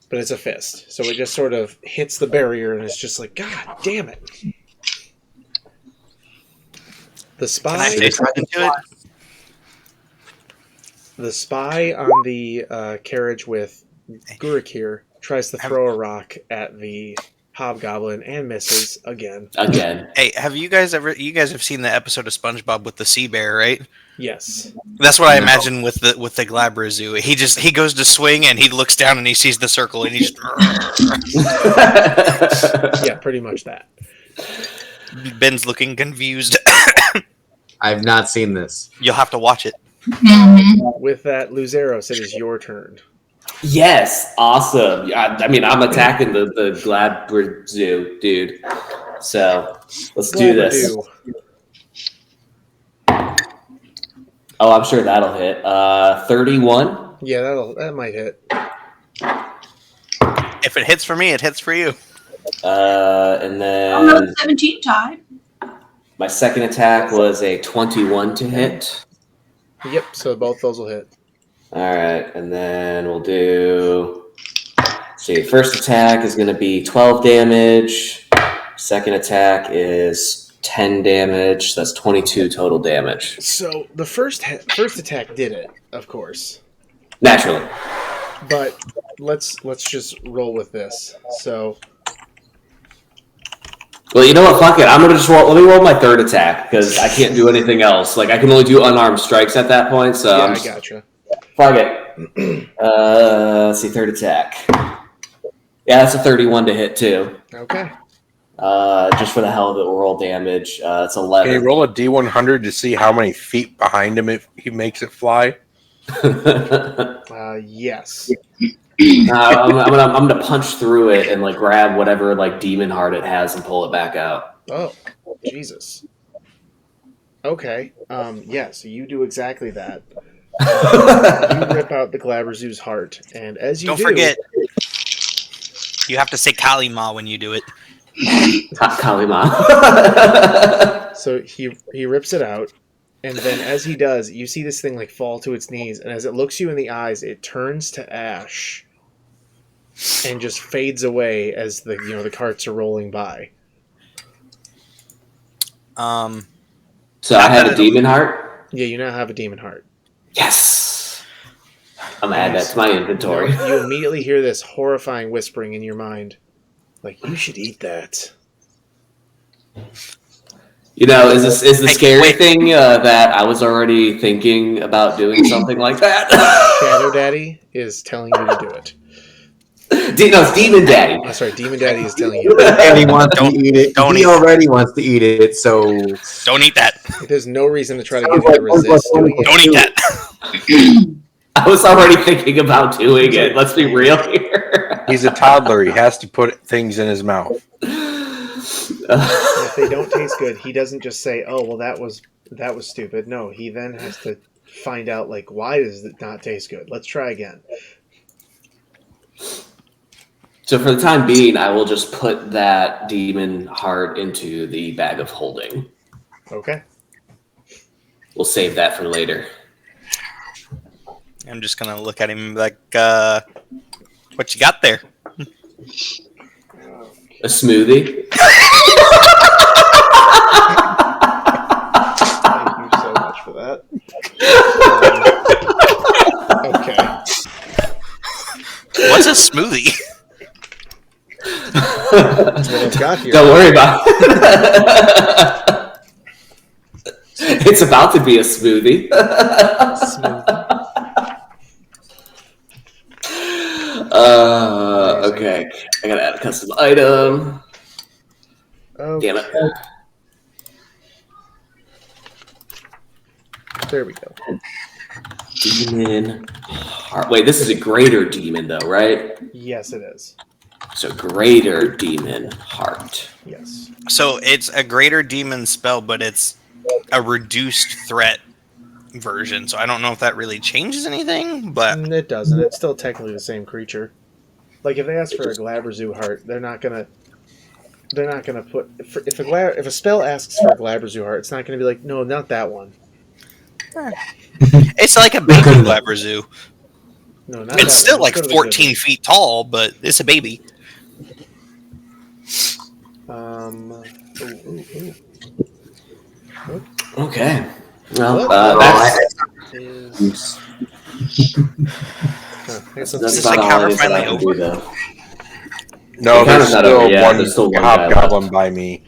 But it's a fist, so it just sort of hits the barrier, and it's just like, God damn it! The Can I say spy, something to it? the spy on the carriage with Gurukir tries to throw a rock at the hobgoblin and misses again. Again. Hey, have you guys have seen the episode of SpongeBob with the sea bear, right? Yes. That's what I imagine with the Glabrezu. He goes to swing and he looks down and he sees the circle and he just Yeah, pretty much that. Ben's looking confused. I've not seen this. You'll have to watch it. With that, Luzeros, it is your turn. Yes, awesome. I mean, I'm attacking the Glabrezu dude. So let's do this. Oh, I'm sure that'll hit. 31. Yeah, that might hit. If it hits for me, it hits for you. And Oh, then no, 17 tied. my second attack was a 21 to hit. Yep. So both those will hit. All right, and then we'll do. See, first attack is going to be 12 damage. Second attack is 10 damage. That's 22 total damage. So the first attack did it, of course. Naturally. But let's just roll with this. So. Well, you know what? Fuck it. I'm gonna just roll. Let me roll my third attack because I can't do anything else. Like I can only do unarmed strikes at that point. So yeah, I gotcha. Fuck it. Let's see, third attack. Yeah, that's a 31 to hit too. Okay. Just for the hell of it, we'll roll damage. It's 11. Can you roll a D100 to see how many feet behind him if he makes it fly? Yes. I'm gonna punch through it and like grab whatever like demon heart it has and pull it back out. Oh, Jesus. Okay. Yeah. So you do exactly that. You rip out the Glabrezu's heart, and as you Don't forget, you have to say Kalima when you do it. Kalima. So he rips it out, and then as he does, you see this thing like fall to its knees, and as it looks you in the eyes, it turns to ash and just fades away as the carts are rolling by. So I had a demon heart. Yeah, you now have a demon heart. Yes. I'm gonna add that to my inventory. You immediately hear this horrifying whispering in your mind, like you should eat that. You know, is the scary thing that I was already thinking about doing something like that? Shadow Daddy is telling you to do it. No, it's Demon Daddy. Oh, sorry, Demon Daddy is telling you. And he wants to eat it. He already wants to eat it, so Don't eat that. There's no reason to try to get him to resist doing it. Don't eat that. I was already thinking about doing it. Let's be real here. He's a toddler. He has to put things in his mouth. If they don't taste good, he doesn't just say, "Oh, well, that was stupid." No, he then has to find out like why does it not taste good. Let's try again. So for the time being, I will just put that demon heart into the bag of holding. Okay. We'll save that for later. I'm just gonna look at him like, what you got there? A smoothie. Thank you so much for that. Okay. What's a smoothie? That's what I've got here. Don't worry about it. It's about to be a smoothie. Okay. I gotta add a custom item. Okay. Damn it. There we go. Demon heart. Wait, this is a greater demon though, right? Yes, it is. So greater demon heart. Yes. So it's a greater demon spell, but it's a reduced threat version. So I don't know if that really changes anything, but It doesn't. It's still technically the same creature. Like if they ask for a Glabrezu heart, they're not gonna put if a spell asks for a Glabrezu heart, it's not gonna be like, no, not that one. it's like a baby Glabrezu. No, not It's that still one. like Let's go to the good 14 feet tall, but it's a baby. one. Okay. Well, What? that's Is... that's This is about like all counter it is that I finally can do, over? though. No, The there's counter's not over still yet. one There's still one guy hobgoblin left. by me.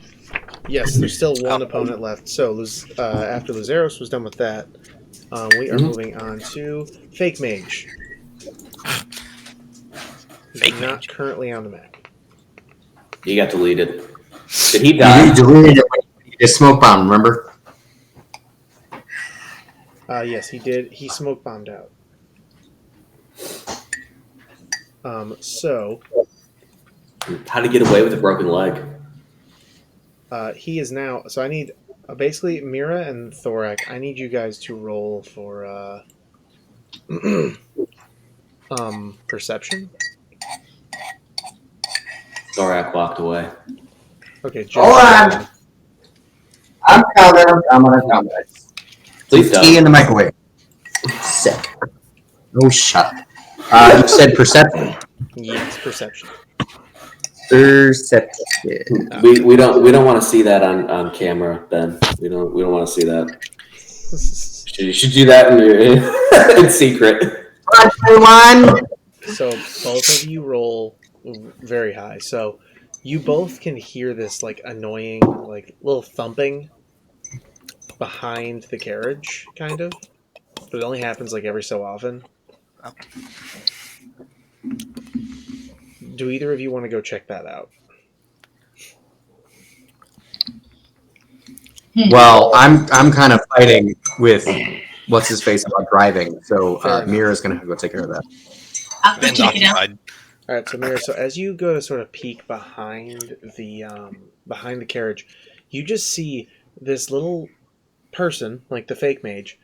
Yes, there's still one opponent left. So after Luzeros was done with that, we are moving on to Fake Mage. Fake He's not Mage. currently on the map. You got deleted. Did he you die? deleted it when you did smoke bomb, remember? Yes, he did. He smoke bombed out. So How to get away with a broken leg? he is now. So I need basically Mira and Thorak. I need you guys to roll for perception. Thorak walked away. Okay, Hold on. I'm counting. I'm gonna count it. Please Tea don't. in the microwave. Oh, shut up. You said perception. Yes, perception. Perception. We don't want to see that on camera, Ben. We don't want to see that. You should do that in secret. Everyone. So both of you roll very high. So you both can hear this like annoying, like little thumping behind the carriage, kind of. But it only happens like every so often. Oh. Do either of you want to go check that out? Well, I'm kind of fighting with what's his face about driving, so Mira's gonna have to go take care of that. I'll go Ben's check it out. occupied. All right, so Mira, so as you go to sort of peek behind the carriage, you just see this little person, like the fake mage,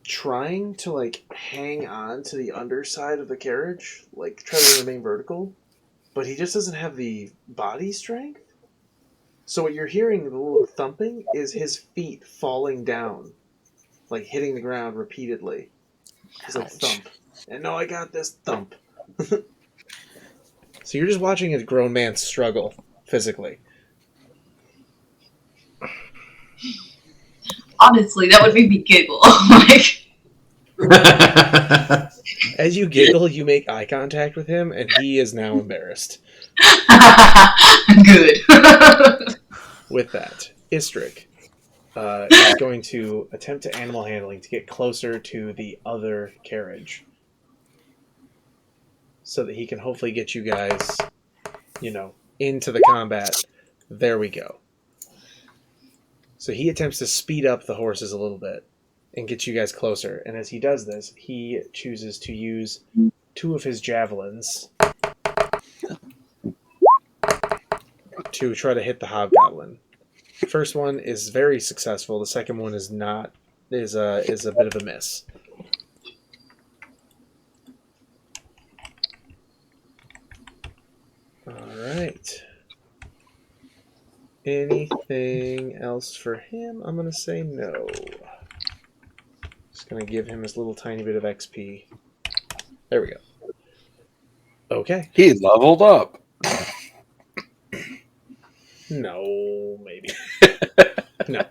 trying to like hang on to the underside of the carriage, like try to remain vertical, but he just doesn't have the body strength. So what you're hearing, the little thumping, is his feet falling down, like hitting the ground repeatedly. He's like thump, and no, I got this thump. So you're just watching a grown man struggle physically. Honestly, that would make me giggle. Like, As you giggle, you make eye contact with him, and he is now embarrassed. good. With that, Istrik is going to attempt to animal handling to get closer to the other carriage, so that he can hopefully get you guys, into the combat. There we go. So he attempts to speed up the horses a little bit and get you guys closer. And as he does this, he chooses to use 2 of his javelins to try to hit the hobgoblin. The first one is very successful. The second one is not. Is a bit of a miss. Alright. Anything else for him? I'm going to say no. Just going to give him his little tiny bit of XP. There we go. Okay. He leveled up. No, maybe. No.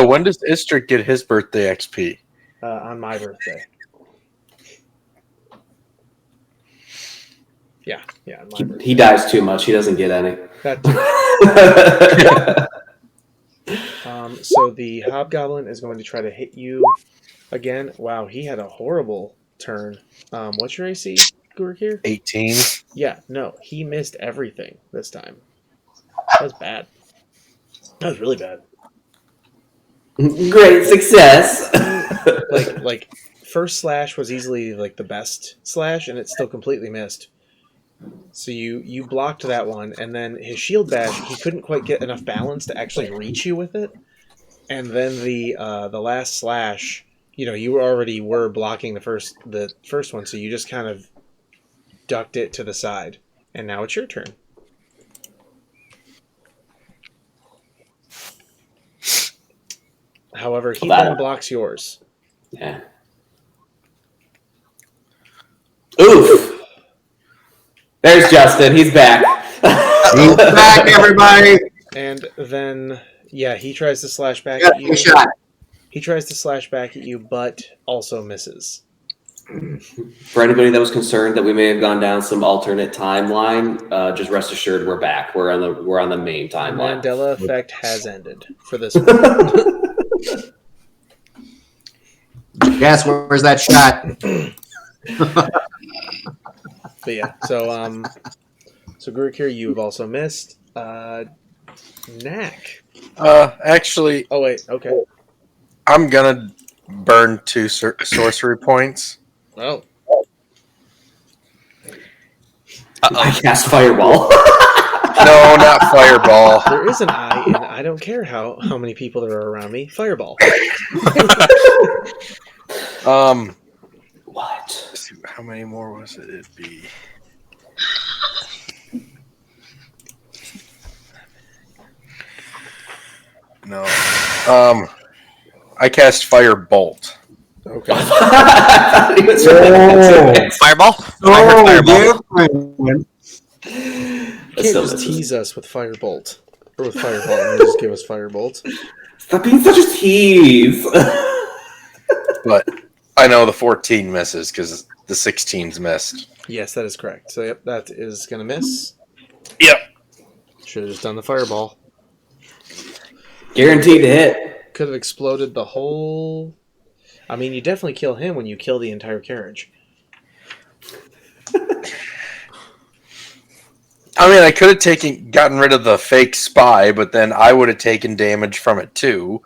When does Istrik get his birthday XP? On my birthday. Yeah, on my birthday. He dies too much. He doesn't get any. That too. So the hobgoblin is going to try to hit you again. Wow, he had a horrible turn. What's your AC, Gurkir? 18. Yeah, no, he missed everything this time. That was bad. That was really bad. Great success. like first slash was easily like the best slash, and it still completely missed. So you blocked that one, and then his shield bash, he couldn't quite get enough balance to actually reach you with it. And then the last slash, you already were blocking the first one, so you just kind of ducked it to the side. And now it's your turn. However, he then blocks yours. Yeah. Oof. There's Justin. He's back. He's back, everybody. And then, he tries to slash back at you. Shot. He tries to slash back at you, but also misses. For anybody that was concerned that we may have gone down some alternate timeline, just rest assured we're back. We're on the main timeline. Mandela effect has ended for this one. Yes, where's that shot? But yeah, so Gurkir, you've also missed. Knack. Actually, Oh wait, okay. I'm gonna burn 2 sorcery points. Oh. I cast Fireball. No, not fireball. There is an I, and I don't care how many people there are around me. Fireball. What? Let's see, how many more was it? It'd be. No. I cast Firebolt. Okay. I thought he was right. Fireball? I heard fireball. different. You That can't still just misses. tease us with Firebolt. Or with Fireball and then just give us Firebolt. Stop being such a tease. But I know the 14 misses because the 16's missed. Yes, that is correct. So, yep, that is going to miss. Yep. Should have just done the Fireball. Guaranteed to hit. Could have exploded the whole... I mean, you definitely kill him when you kill the entire carriage. I mean, I could have gotten rid of the fake spy, but then I would have taken damage from it too.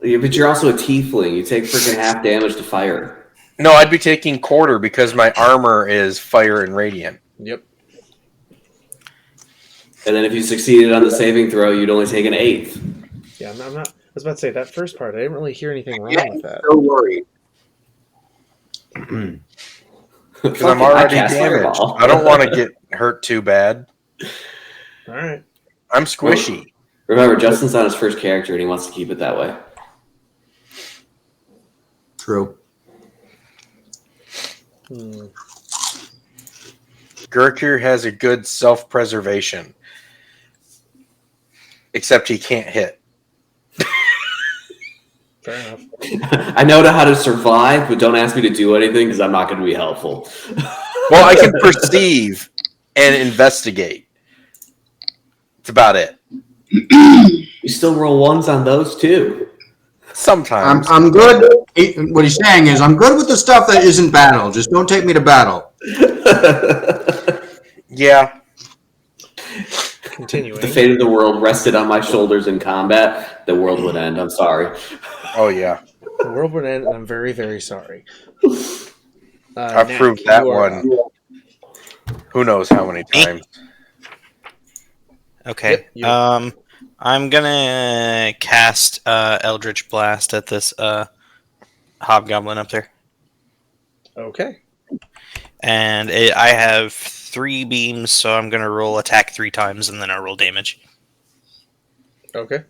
Yeah, but you're also a tiefling. You take freaking half damage to fire. No, I'd be taking quarter because my armor is fire and radiant. Yep. And then if you succeeded on the saving throw, you'd only take an eighth. Yeah, I'm not... I was about to say, that first part, I didn't really hear anything wrong with that. So worried. Because I'm already damaged. I don't want to get hurt too bad. All right. I'm squishy. Remember, Justin's on his first character, and he wants to keep it that way. True. Gurkir has a good self-preservation. Except he can't hit. Fair enough. I know how to survive, but don't ask me to do anything because I'm not going to be helpful. Well, I can perceive and investigate. That's about it. You still roll ones on those too. Sometimes. I'm good. What he's saying is, I'm good with the stuff that isn't battle. Just don't take me to battle. Yeah. Continuing. The fate of the world rested on my shoulders in combat. The world would end. I'm sorry. Oh, yeah. The world would end, and I'm very, very sorry. I've Knack, proved that you are one. Who knows how many times. Okay. Yep, you. I'm gonna cast Eldritch Blast at this hobgoblin up there, Okay. and I have 3 beams, so I'm gonna roll attack 3 times, and then I roll damage. Okay.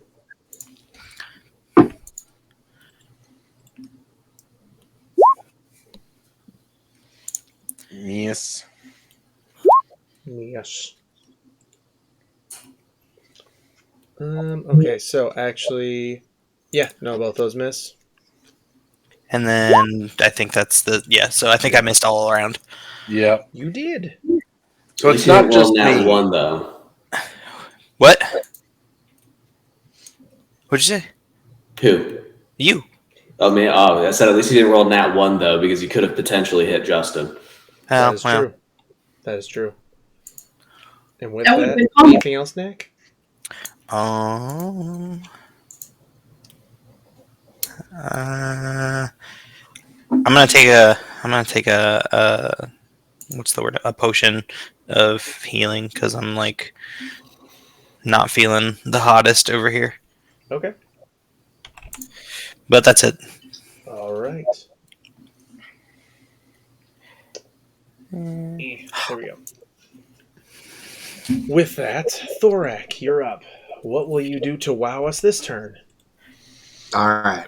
Yes. Yes. Okay, so actually, yeah, no, both those miss. And then I think that's so I think I missed all around. Yeah. You did. So it's not just me. One though. What? What'd you say? Who? You. Oh man! Oh, I said at least you didn't roll nat 1 though, because you could have potentially hit Justin. That Oh, is well. true. That is true. And with That would've that, been fun. anything else, Nick? I'm gonna take a what's the word? A potion of healing because I'm like not feeling the hottest over here. Okay. But that's it. All right. There we go. With that, Thorak, you're up. What will you do to wow us this turn? All right.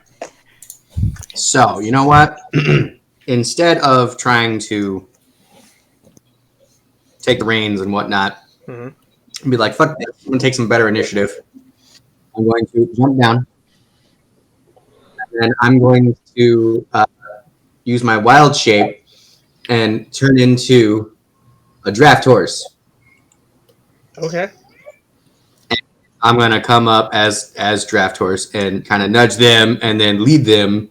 So, you know what? Instead of trying to take the reins and whatnot, Mhm. be like, fuck this, I'm going to take some better initiative. I'm going to jump down. And I'm going to use my wild shape and turn into a draft horse. Okay. I'm going to come up as draft horse and kind of nudge them and then lead them.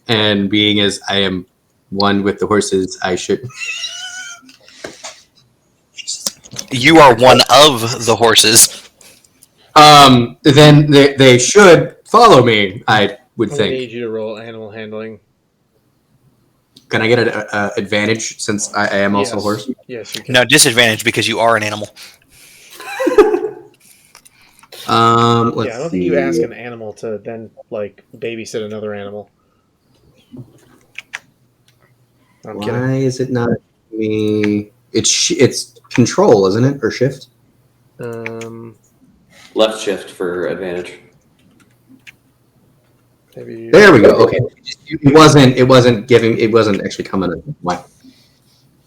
And being as I am one with the horses, I should. You are one of the horses. Then they should follow me, I would I'm going to think. need you to roll animal handling. Can I get an advantage since I am also a horse? Yes, you can. No, disadvantage because you are an animal. Let's Yeah, I don't think you see. ask an animal to then, like, babysit another animal. I'm kidding. Why is it not me? It's control, isn't it, or shift? Left shift for advantage. Maybe There we go. Okay. It wasn't actually coming in. Wow.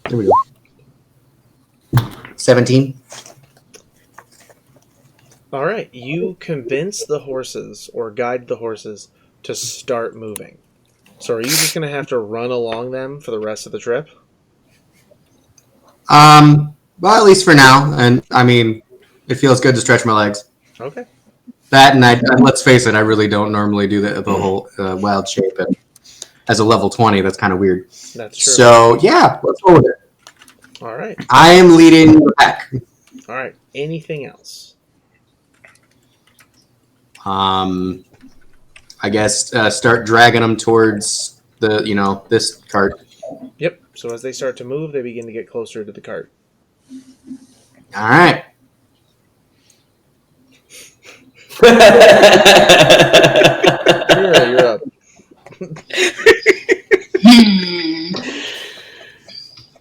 There we go. 17. All right, you convince the horses or guide the horses to start moving. So are you just going to have to run along them for the rest of the trip? Well, at least for now. And I mean, it feels good to stretch my legs. Okay. That and let's face it, I really don't normally do the whole wild shape. And as a level 20, that's kind of weird. That's true. So yeah, let's go with it. All right. I am leading the pack. All right. Anything else? I guess start dragging them towards this cart. Yep. So as they start to move, they begin to get closer to the cart. All right. You're up.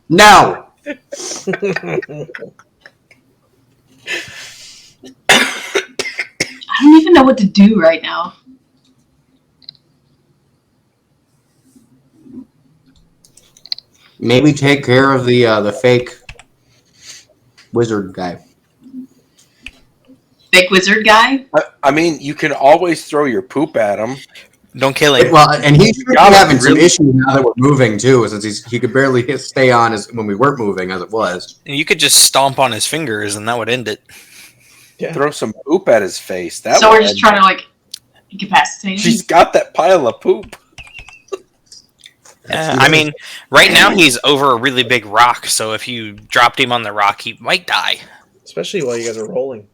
No. I don't even know what to do right now. Maybe take care of the fake wizard guy. Fake wizard guy? I mean, you can always throw your poop at him. Don't kill him. Well, and he's gotta having some really- issues now that we're moving too, since he could barely stay on when we weren't moving as it was. You could just stomp on his fingers, and that would end it. Yeah. Throw some poop at his face. That So would we're just end trying to like incapacitate him? She's got that pile of poop. I mean, right now he's over a really big rock, so if you dropped him on the rock, he might die. Especially while you guys are rolling.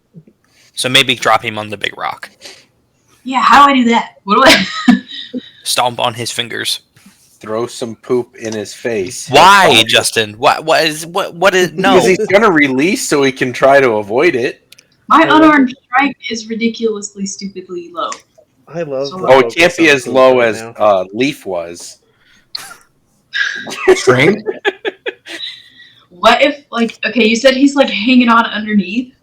So maybe drop him on the big rock. Yeah, how do I do that? What do I... Stomp on his fingers. Throw some poop in his face. Why, Justin? What is no? Because he's gonna release, so he can try to avoid it. My unarmed strike is ridiculously, stupidly low. I love. So- the Oh, it focus can't be on as poop low right as now. Leaf was. Strain? What if, like, okay, you said he's like hanging on underneath.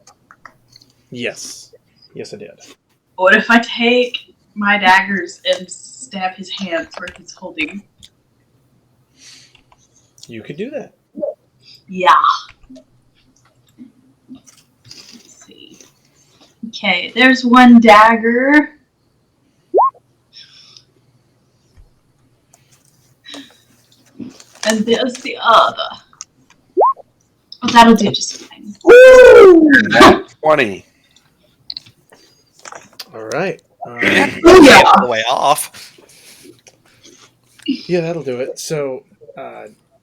Yes. Yes, I did. What if I take my daggers and stab his hands where he's holding? You could do that. Yeah. Let's see. Okay, there's one dagger. And there's the other. Oh, that'll do just fine. Nat 20. All right. Oh, yeah. All the way off. Yeah, that'll do it. So,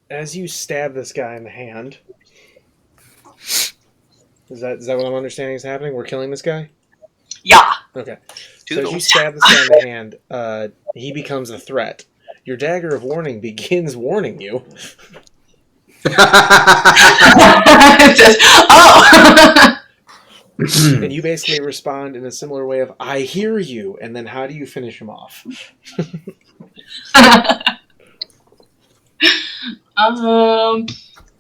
as you stab this guy in the hand, is that what I'm understanding is happening? We're killing this guy? Yeah. Okay. So as you Toodles. stab this guy in the hand, he becomes a threat. Your dagger of warning begins warning you. It says, oh! And you basically respond in a similar way of, I hear you, and then how do you finish him off?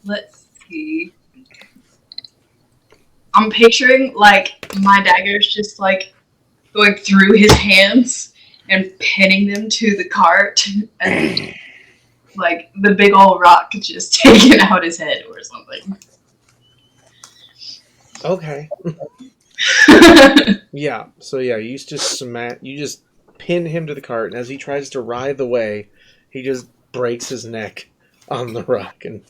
Let's see. I'm picturing like my daggers just like going through his hands and pinning them to the cart, and like the big old rock just taking out his head or something. Okay. Yeah. So yeah, you just pin him to the cart, and as he tries to writhe away, he just breaks his neck on the rock, and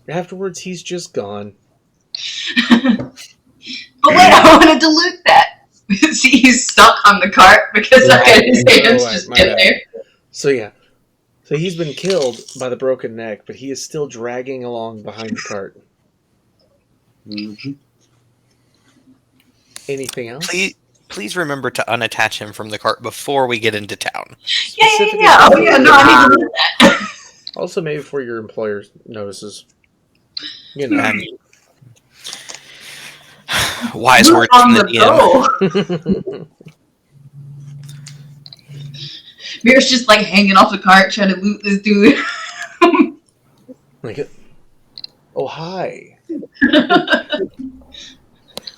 afterwards he's just gone. But wait, I want to dilute that. See, he's stuck on the cart because I had his hands Oh, just my in bad. there. So yeah. So he's been killed by the broken neck, but he is still dragging along behind the cart. Mhm. Anything else? Please remember to unattach him from the cart before we get into town. Yeah. Specifically- Oh yeah, no, I need to do that. Also, maybe before your employer notices. You know. I mean, wise Move words on from the the DM. go. Mir's just like hanging off the cart trying to loot this dude. Like, oh hi.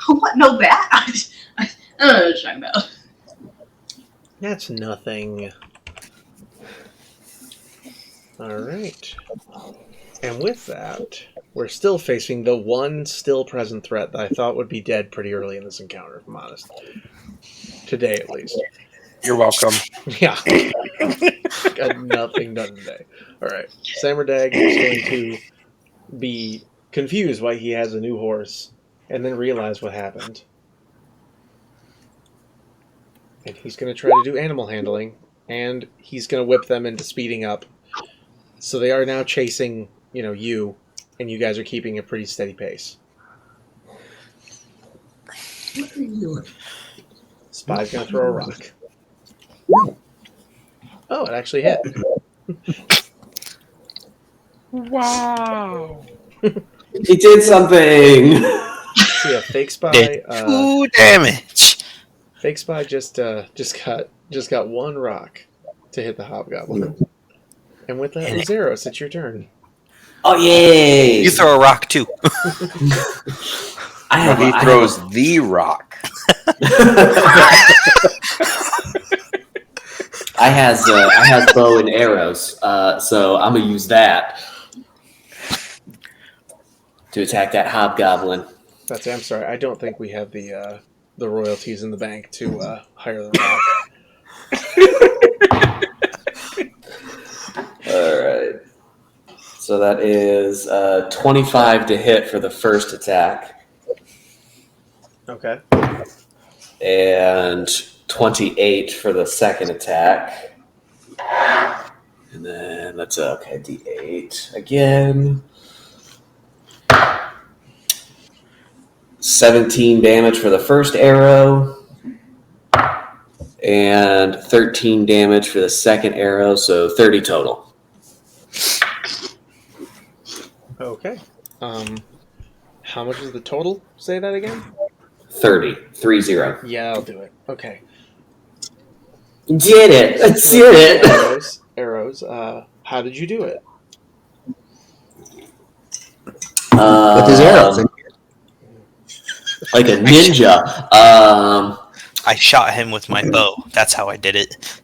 What? No, that? I don't know what you're talking about. That's nothing. Alright. And with that, we're still facing the one still present threat that I thought would be dead pretty early in this encounter, if I'm honest. Today, at least. You're welcome. Yeah. Got nothing done today. Alright. Samerdag is going to be confused why he has a new horse, and then realize what happened. And he's going to try to do animal handling, and he's going to whip them into speeding up. So they are now chasing, you, and you guys are keeping a pretty steady pace. What are you doing? Spy's going to throw a rock. Oh, it actually hit. Wow. He did something. So yeah, fake spy. Did 2 damage. Fake spy just got one rock to hit the hobgoblin. And with that, Roseros, it's your turn. Oh yay! You throw a rock too. He throws the rock. I has bow and arrows, so I'm gonna use that to attack that hobgoblin. I'm sorry. I don't think we have the royalties in the bank to hire the rock. All right. So that is 25 to hit for the first attack, Okay. and 28 for the second attack. And then that's okay, D8 again. 17 damage for the first arrow, and 13 damage for the second arrow, so 30 total. Okay. How much is the total? Say that again. 30. Yeah, I'll do it. Okay. Did it! I did it! Arrows. How did you do it? With his arrows. Like a ninja. I shot him with my bow. That's how I did it.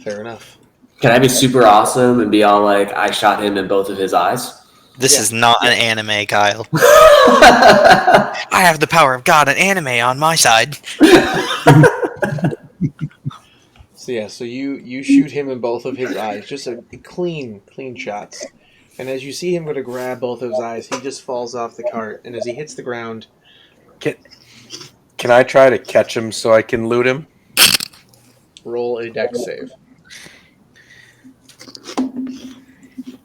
Fair enough. Can I be super awesome and be all like, I shot him in both of his eyes? This is not an anime, Kyle. I have the power of God and anime on my side. So you shoot him in both of his eyes, just a clean shots. And as you see him go to grab both of his eyes, he just falls off the cart. And as he hits the ground, Can I try to catch him so I can loot him? roll a dex save.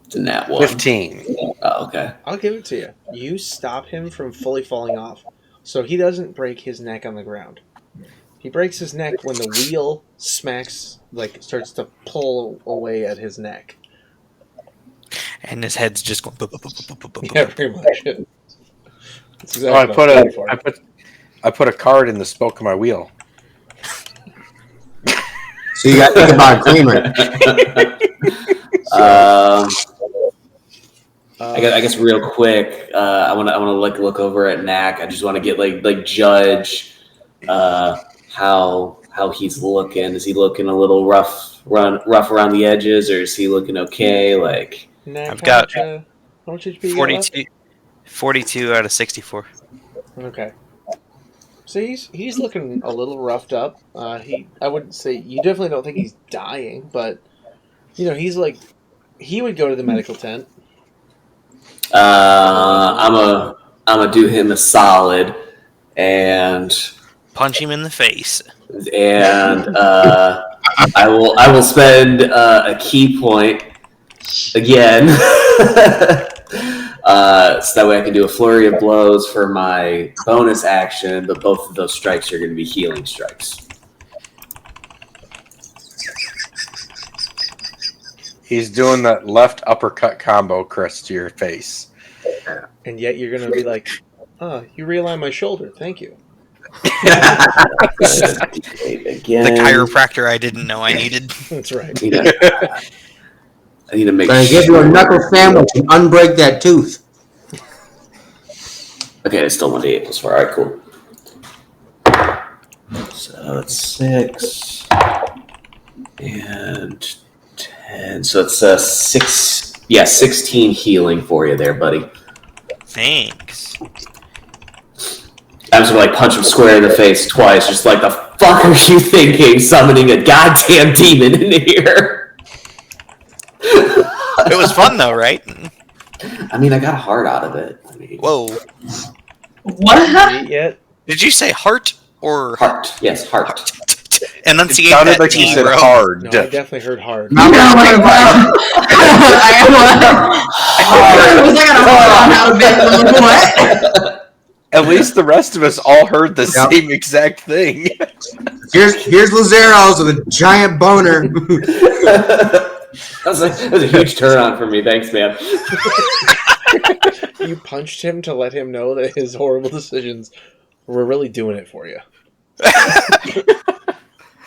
It's in that one. 15. Oh, okay. I'll give it to you. You stop him from fully falling off, so he doesn't break his neck on the ground. He breaks his neck when the wheel smacks, starts to pull away at his neck. And his head's just going. Yeah, pretty much. That's exactly I what I'm looking for. I put a card in the spoke of my wheel. So you got to think about a cleaner. I guess real quick, I want to look over at Knack. I just want to get judge how he's looking. Is he looking a little rough around the edges, or is he looking okay? I've got how much HP you got left? 42 out of 64. Okay. So he's looking a little roughed up. I wouldn't say, you definitely don't think he's dying, but he's he would go to the medical tent. I'm a do him a solid and Punch him in the face. I will spend a key point again. So that way I can do a flurry of blows for my bonus action, but both of those strikes are going to be healing strikes. He's doing that left uppercut combo, Chris, to your face. And yet you're going to be like, you realign my shoulder. Thank you. Again. The chiropractor I didn't know I needed. That's right. I need to make Gonna give you a knuckle sandwich and unbreak that tooth. Okay, it's still 1d8 plus 4. All right, cool. So So that's 6 and 10. So it's 16 healing for you there, buddy. Thanks. I'm just gonna punch him square in the face twice, just like, the fuck are you thinking, summoning a goddamn demon in here? It was fun though, right? I mean, I got a heart out of it. I mean, Whoa. What? Eat yet? Did you say heart or heart. Yes, heart. Enunciate It sounded that like you T, said bro. hard. No, I definitely heard hard. No, Was I gonna hold on out of it? What? At least the rest of us all heard the Yep. same exact thing. Here's Lazaros with a giant boner. That was a huge turn on for me. Thanks, man. You punched him to let him know that his horrible decisions were really doing it for you.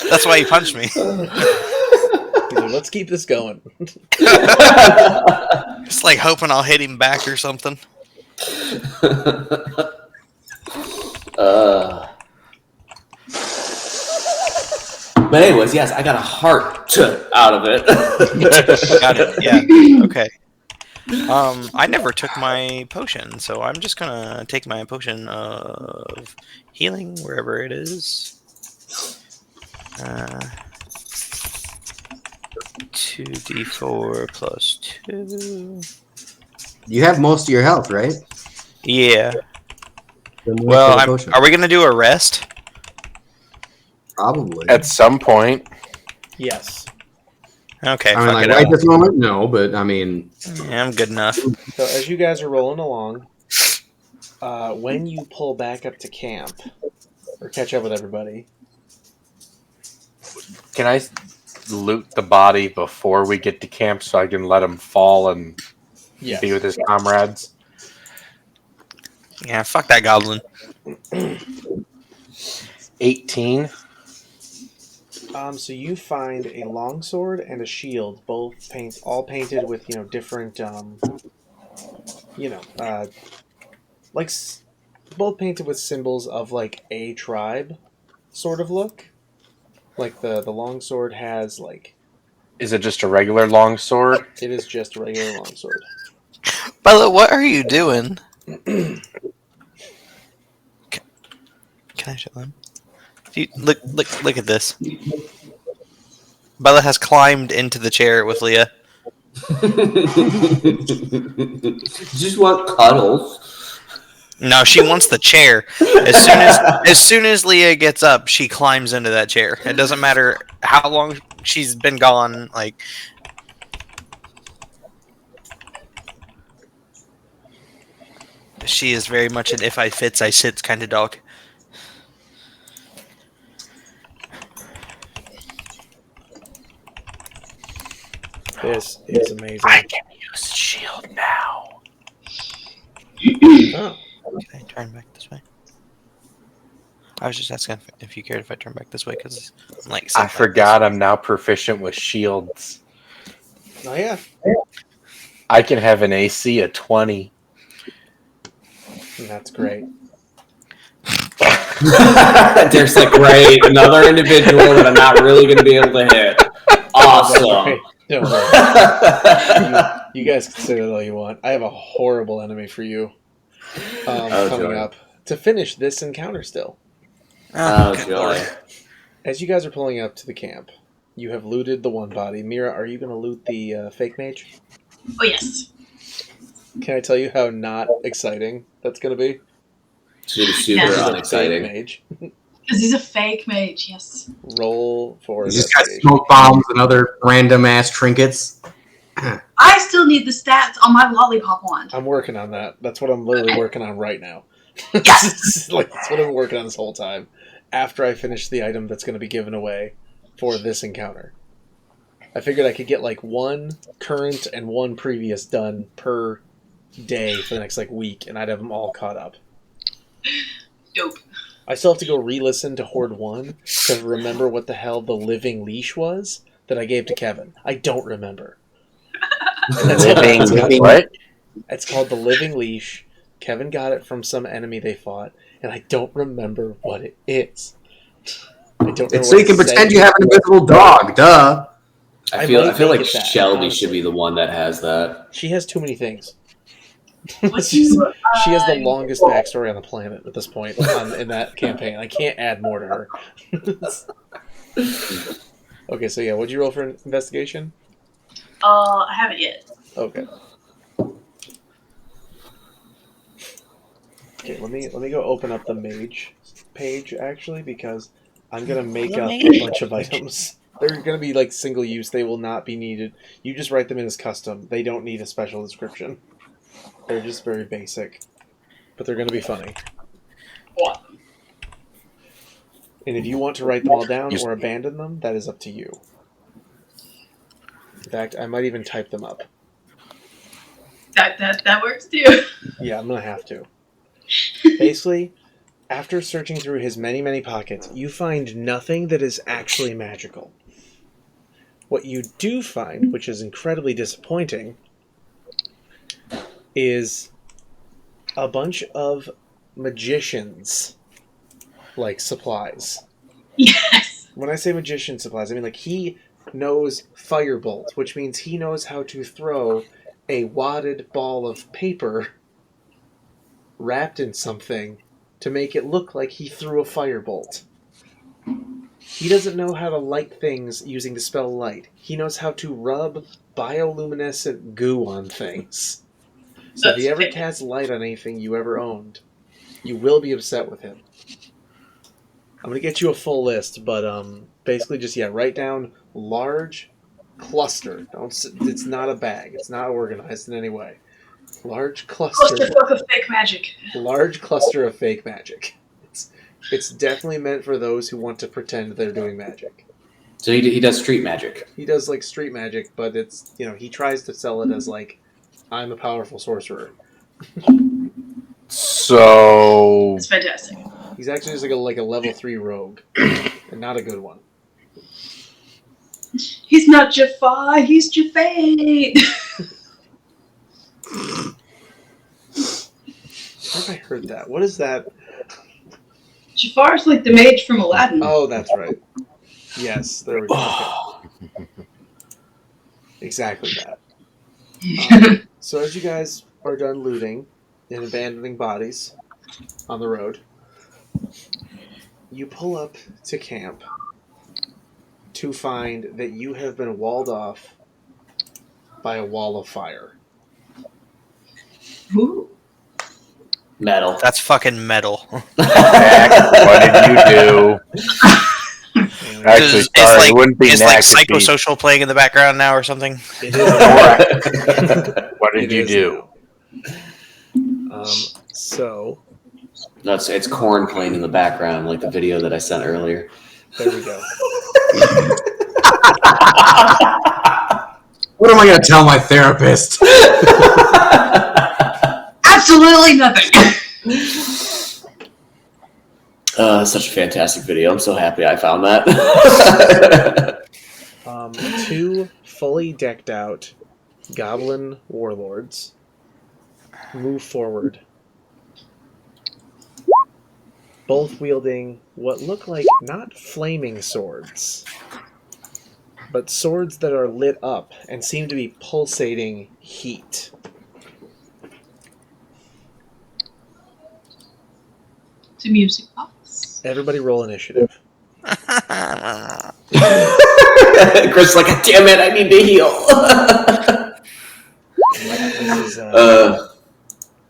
That's why he punched me. He's like, let's keep this going. Just like hoping I'll hit him back or something. But anyways, yes, I got a heart out of it. Got it. Yeah. Okay. I never took my potion, so I'm just gonna take my potion of healing wherever it is. 2d4 plus 2. You have most of your health, right? Yeah. Then you Well, have a potion. are we gonna do a rest? Probably. At some point. Yes. Okay. I mean, Fuck like it right out. this moment, no, but I mean, Yeah, I'm good enough. So as you guys are rolling along, when you pull back up to camp, or catch up with everybody, Can I loot the body before we get to camp so I can let him fall and yes. be with his comrades? Yeah, fuck that goblin. 18. So you find a longsword and a shield, all painted with different both painted with symbols of like a tribe sort of look. Like the longsword has like Is it just a regular longsword? it is just a regular longsword. Bella, what are you doing? Can I show them? Look at this. Bella has climbed into the chair with Leah. Just want cuddles. No, she wants the chair. As soon as Leah gets up, she climbs into that chair. It doesn't matter how long she's been gone. Like, she is very much an if I fits, I sits kind of dog. This is amazing. I can use shield now. Oh, Can I turn back this way? I was just asking if you cared if I turn back this way because I'm like. I forgot I'm now proficient with shields. oh yeah. I can have an AC of 20. That's great. There's like, great, another individual that I'm not really going to be able to hit. Awesome. Don't worry. You guys can say that all you want. I have a horrible enemy for you coming joy. up to finish this encounter still. Oh, good joy. lord. As you guys are pulling up to the camp, you have looted the one body. Mira, are you going to loot the fake mage? Oh yes. Can I tell you how not exciting that's going to be? Super Yeah. He's a unexciting. fake mage. Because he's a fake mage, yes. Roll for you just got investigation. smoke bombs and other random ass trinkets. I still need the stats on my lollipop wand. I'm working on that. That's what I'm literally working on right now. Yes! Like, that's what I've been working on this whole time. After I finish the item that's going to be given away for this encounter. I figured I could get like one current and one previous done per day for the next like week, and I'd have them all caught up. Dope. I still have to go re-listen to Hoard 1 to remember what the hell the living leash was that I gave to Kevin. I don't remember. What? It's called the living leash. Kevin got it from some enemy they fought, and I don't remember what it is. I don't know. It's so you can pretend you have an invisible dog. Duh. I feel might like make it that, Shelby honestly. should be the one that has that. She has too many things. Would She's- you, she has the longest backstory on the planet at this point in that campaign. I can't add more to her. Okay, so yeah, what'd you roll for an investigation? I haven't yet. Okay. Okay, let me go open up the mage page actually, because I'm gonna make The up mage a bunch of items. They're gonna be like single use. They will not be needed. You just write them in as custom. They don't need a special description. They're just very basic, but they're gonna be funny. What? And if you want to write them all down or abandon them, that is up to you. In fact, I might even type them up. That works too. Yeah, I'm gonna have to. Basically, after searching through his many pockets, you find nothing that is actually magical. What you do find, which is incredibly disappointing, is a bunch of magicians like supplies. Yes. When I say magician supplies, I mean like he knows firebolt, which means he knows how to throw a wadded ball of paper wrapped in something to make it look like he threw a firebolt. He doesn't know how to light things using the spell light. He knows how to rub bioluminescent goo on things. So if he ever casts light on anything you ever owned, you will be upset with him. I'm going to get you a full list, but basically just, write down large cluster. It's not a bag. It's not organized in any way. Large cluster. Clusterfuck of fake magic. Large cluster of fake magic. It's definitely meant for those who want to pretend they're doing magic. So he does street magic. He does like street magic, but it's, he tries to sell it as like, I'm a powerful sorcerer. So It's fantastic. He's actually just like a level 3 rogue, and not a good one. He's not Jafar, he's Jafate. Where have I heard that? What is that? Jafar's like the mage from Aladdin. Oh, that's right. Yes, there we go. Okay. Exactly that. So as you guys are done looting and abandoning bodies on the road, you pull up to camp to find that you have been walled off by a wall of fire. Ooh. Metal. That's fucking metal. Mac, what did you do? Actually, Is sorry, like, it wouldn't be is Mac, like it'd be- psychosocial playing in the background now or something? It is. What did you do? So No, it's corn playing in the background, like the video that I sent earlier. there we go. What am I going to tell my therapist? Absolutely nothing. Such a fantastic video. I'm so happy I found that. Two fully decked out goblin warlords move forward, both wielding what look like not flaming swords, but swords that are lit up and seem to be pulsating heat. To music box. Everybody roll initiative. Chris is like, damn it, I need to heal. This is,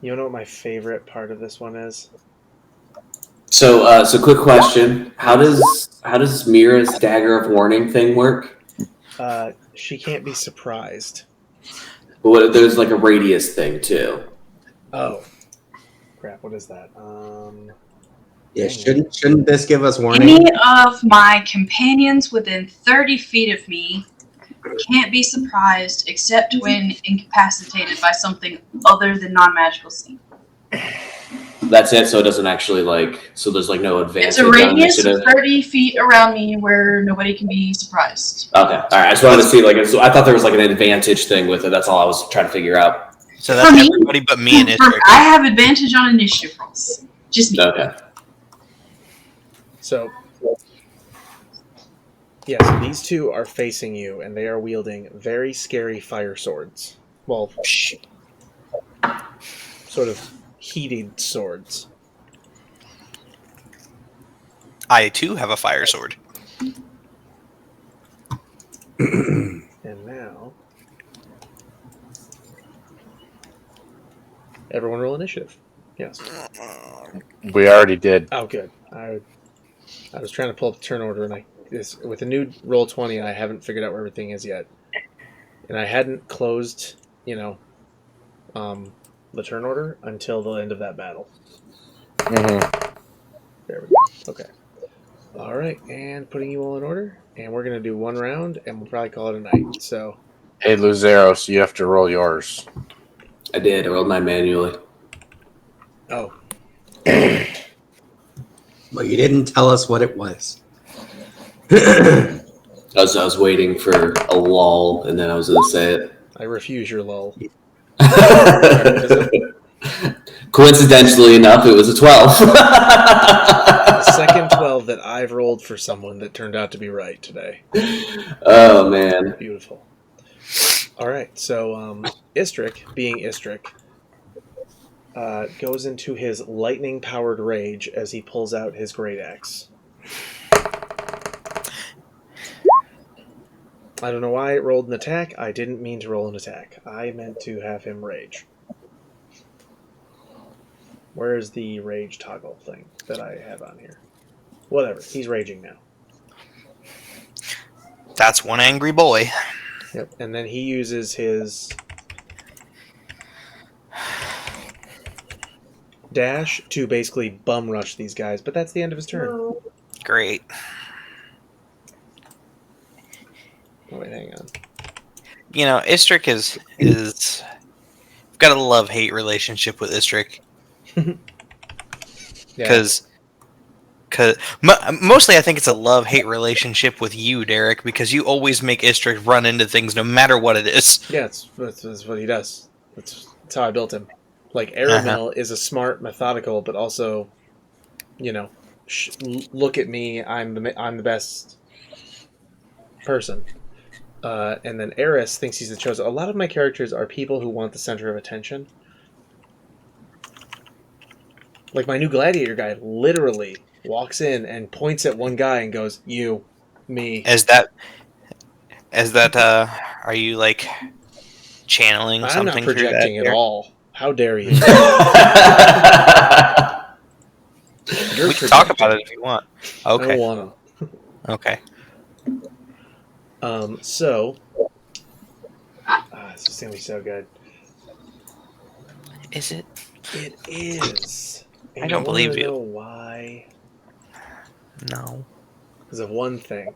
you know what my favorite part of this one is? So quick question: How does Mira's dagger of warning thing work? She can't be surprised. But there's like a radius thing too. Oh, crap! What is that? Yeah, shouldn't this give us warning? Any of my companions within 30 feet of me can't be surprised except when incapacitated by something other than non-magical steam. That's it. So it doesn't actually so there's like no advantage. It's a on radius of initiative? 30 feet around me where nobody can be surprised. Okay, all right. I just wanted to see so I thought there was like an advantage thing with it. That's all I was trying to figure out. So that's For me- everybody but me and Isric. I have advantage on initiative rolls. Just me. Okay. So, Yes, these two are facing you, and they are wielding very scary fire swords. Well, sort of heated swords. I too have a fire sword. And now, everyone roll initiative. Yes. We already did. Oh, good. I was trying to pull up the turn order, and with a new roll 20, I haven't figured out where everything is yet, and I hadn't closed, the turn order until the end of that battle. Mm-hmm. There we go. Okay. All right, and putting you all in order, and we're gonna do one round, and we'll probably call it a night. So, Hey, Luzeros, you have to roll yours. I did. I rolled mine manually. oh, But you didn't tell us what it was. I was waiting for a lull, and then I was going to say it. I refuse your lull. Coincidentally enough, it was a 12. The second 12 that I've rolled for someone that turned out to be right today. Oh, man. Beautiful. All right, so Istrik, being Istrik, goes into his lightning-powered rage as he pulls out his great axe. I don't know why it rolled an attack. I didn't mean to roll an attack. I meant to have him rage. Where's the rage toggle thing that I have on here? Whatever. He's raging now. That's one angry boy. Yep. And then he uses his dash to basically bum rush these guys, but that's the end of his turn. Oh, Great. wait, hang on. You know, Istrik is I've got a love-hate relationship with Istrik. Because mostly I think it's a love-hate relationship with you, Derek, because you always make Istrik run into things no matter what it is. Yeah, that's what he does. That's how I built him. Like, Aramil is a smart, methodical, but also, look at me, I'm the best person. And then Eris thinks he's the chosen. A lot of my characters are people who want the center of attention. Like, my new gladiator guy literally walks in and points at one guy and goes, "You, me." Are you like channeling I'm something not projecting through that at all. How dare you? We can talk about it if you want. I Okay. don't want to. Okay. So, this is gonna be so good. Is it? It is. And I don't believe you. Know why? No. Because of one thing.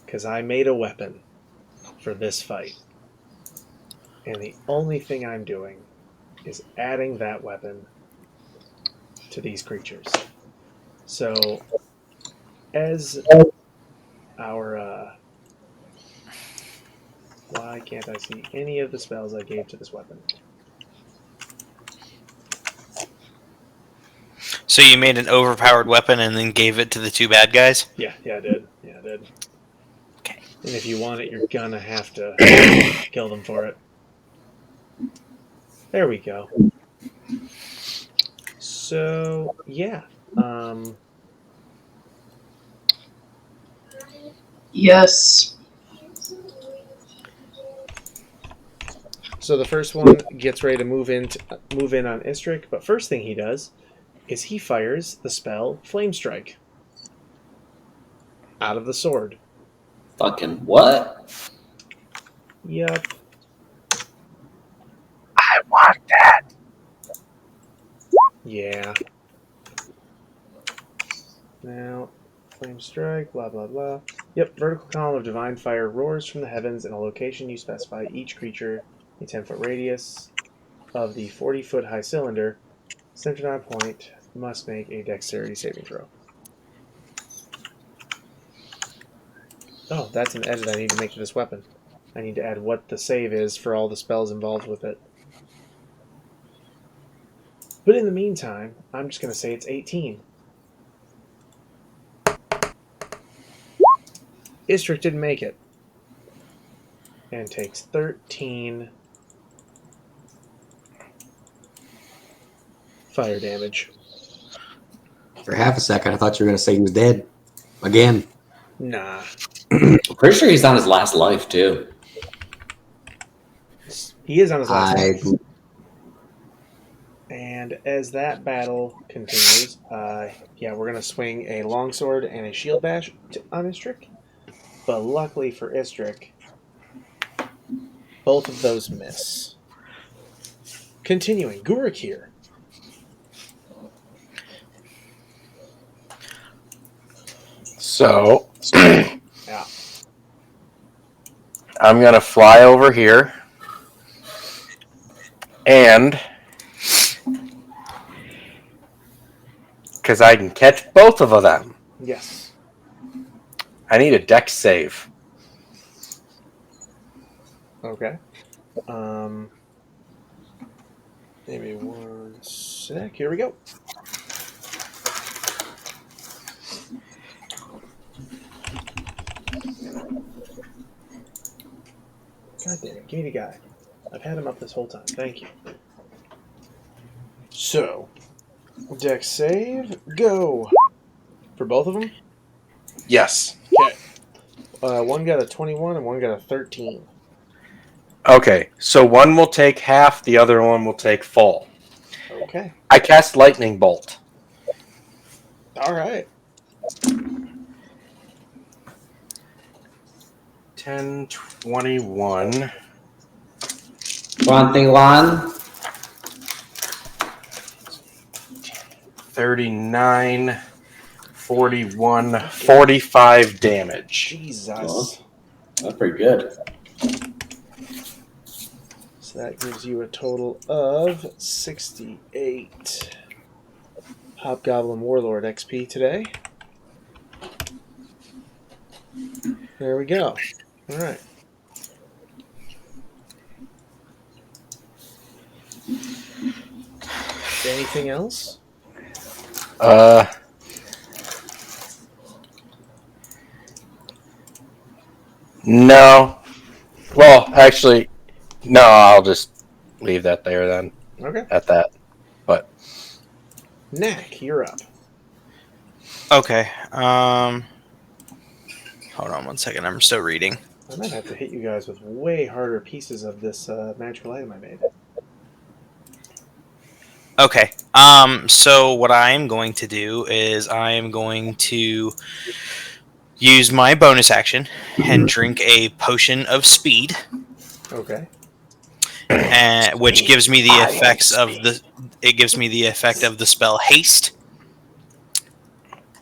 Because I made a weapon for this fight. And the only thing I'm doing is adding that weapon to these creatures. So, as our... why can't I see any of the spells I gave to this weapon? So you made an overpowered weapon and then gave it to the two bad guys? Yeah, I did. Okay. And if you want it, you're gonna have to kill them for it. There we go. So, yeah. Yes. So the first one gets ready to move in on Istrik, but first thing he does is he fires the spell Flame Strike out of the sword. Fucking what? Yup. I want that. Yeah. Now, Flame Strike, blah, blah, blah. Yep, vertical column of divine fire roars from the heavens in a location you specify. Each creature, a 10-foot radius of the 40-foot high cylinder, centered on a point, must make a dexterity saving throw. Oh, that's an edit I need to make to this weapon. I need to add what the save is for all the spells involved with it. But in the meantime, I'm just going to say it's 18. Istrick didn't make it. And takes 13 fire damage. For half a second, I thought you were going to say he was dead. Again. Nah. I'm pretty sure he's on his last life too. He is on his last I life. And as that battle continues, yeah, we're going to swing a longsword and a shield bash on Istrick. But luckily for Istrick, both of those miss. Continuing, Gurakir. So Yeah. I'm gonna fly over here, and because I can catch both of them, Yes. I need a dex save. Okay. Maybe one sec. Here we go. God damn it. Give me the guy. I've had him up this whole time. Thank you. So, dex save, go. For both of them? Yes. Okay. One got a 21 and one got a 13. Okay, so one will take half, the other one will take full. Okay. I cast lightning bolt. All right. 10, 21. 21. 39, 41, 45 damage. Jesus. That's pretty good. So that gives you a total of 68 Hobgoblin Warlord XP today. There we go. All right. Anything else? No. Well, actually, no, I'll just leave that there then. Okay. At that. But Knack, you're up. Okay. Hold on one second. I'm still reading. I might have to hit you guys with way harder pieces of this magical item I made. Okay. So what I am going to do is I am going to use my bonus action and drink a potion of speed, Okay. which gives me the effects of the. It gives me the effect of the spell haste.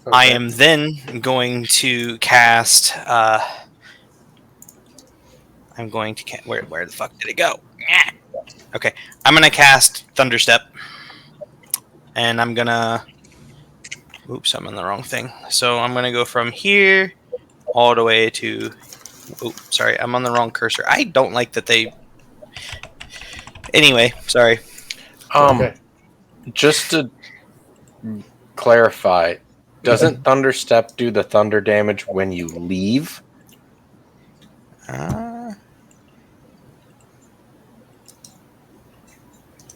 Okay. I am then going to cast. I'm going to where the fuck did it go? Okay, I'm gonna cast Thunderstep, and I'm gonna. Oops, I'm on the wrong thing. So I'm gonna go from here all the way to. Oh, sorry, I'm on the wrong cursor. I don't like that they. Anyway, sorry. Okay. just to clarify, doesn't Thunderstep do the thunder damage when you leave?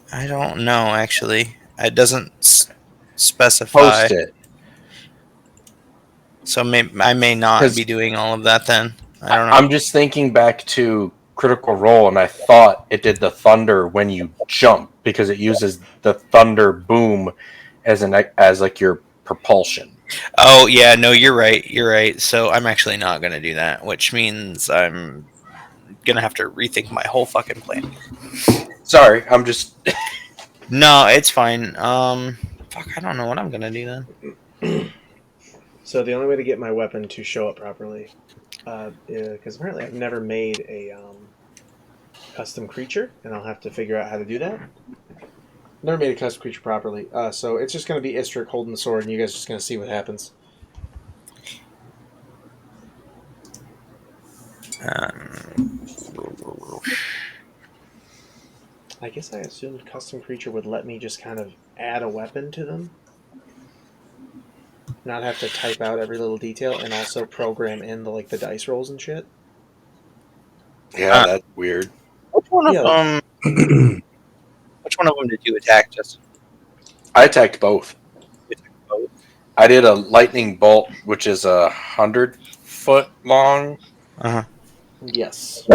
I don't know, actually. It doesn't specify. Post it. So I may not 'Cause be doing all of that then. I don't know. I'm just thinking back to Critical Role, and I thought it did the thunder when you jump because it uses the thunder boom as like your propulsion. Oh, yeah, no, you're right. You're right. So I'm actually not going to do that, which means I'm going to have to rethink my whole fucking plan. Sorry, I'm just. No, it's fine. Fuck, I don't know what I'm going to do then. So the only way to get my weapon to show up properly, because apparently I've never made a custom creature, and I'll have to figure out how to do that. Never made a custom creature properly, so it's just going to be Istrick holding the sword, and you guys are just going to see what happens. I guess I assumed custom creature would let me just kind of add a weapon to them. not have to type out every little detail and also program in the dice rolls and shit. Yeah, that's weird. Which one of Yeah, them? Which one of them did you attack, Justin? I attacked both. You attacked both? I did a lightning bolt, which is 100-foot long. Yes.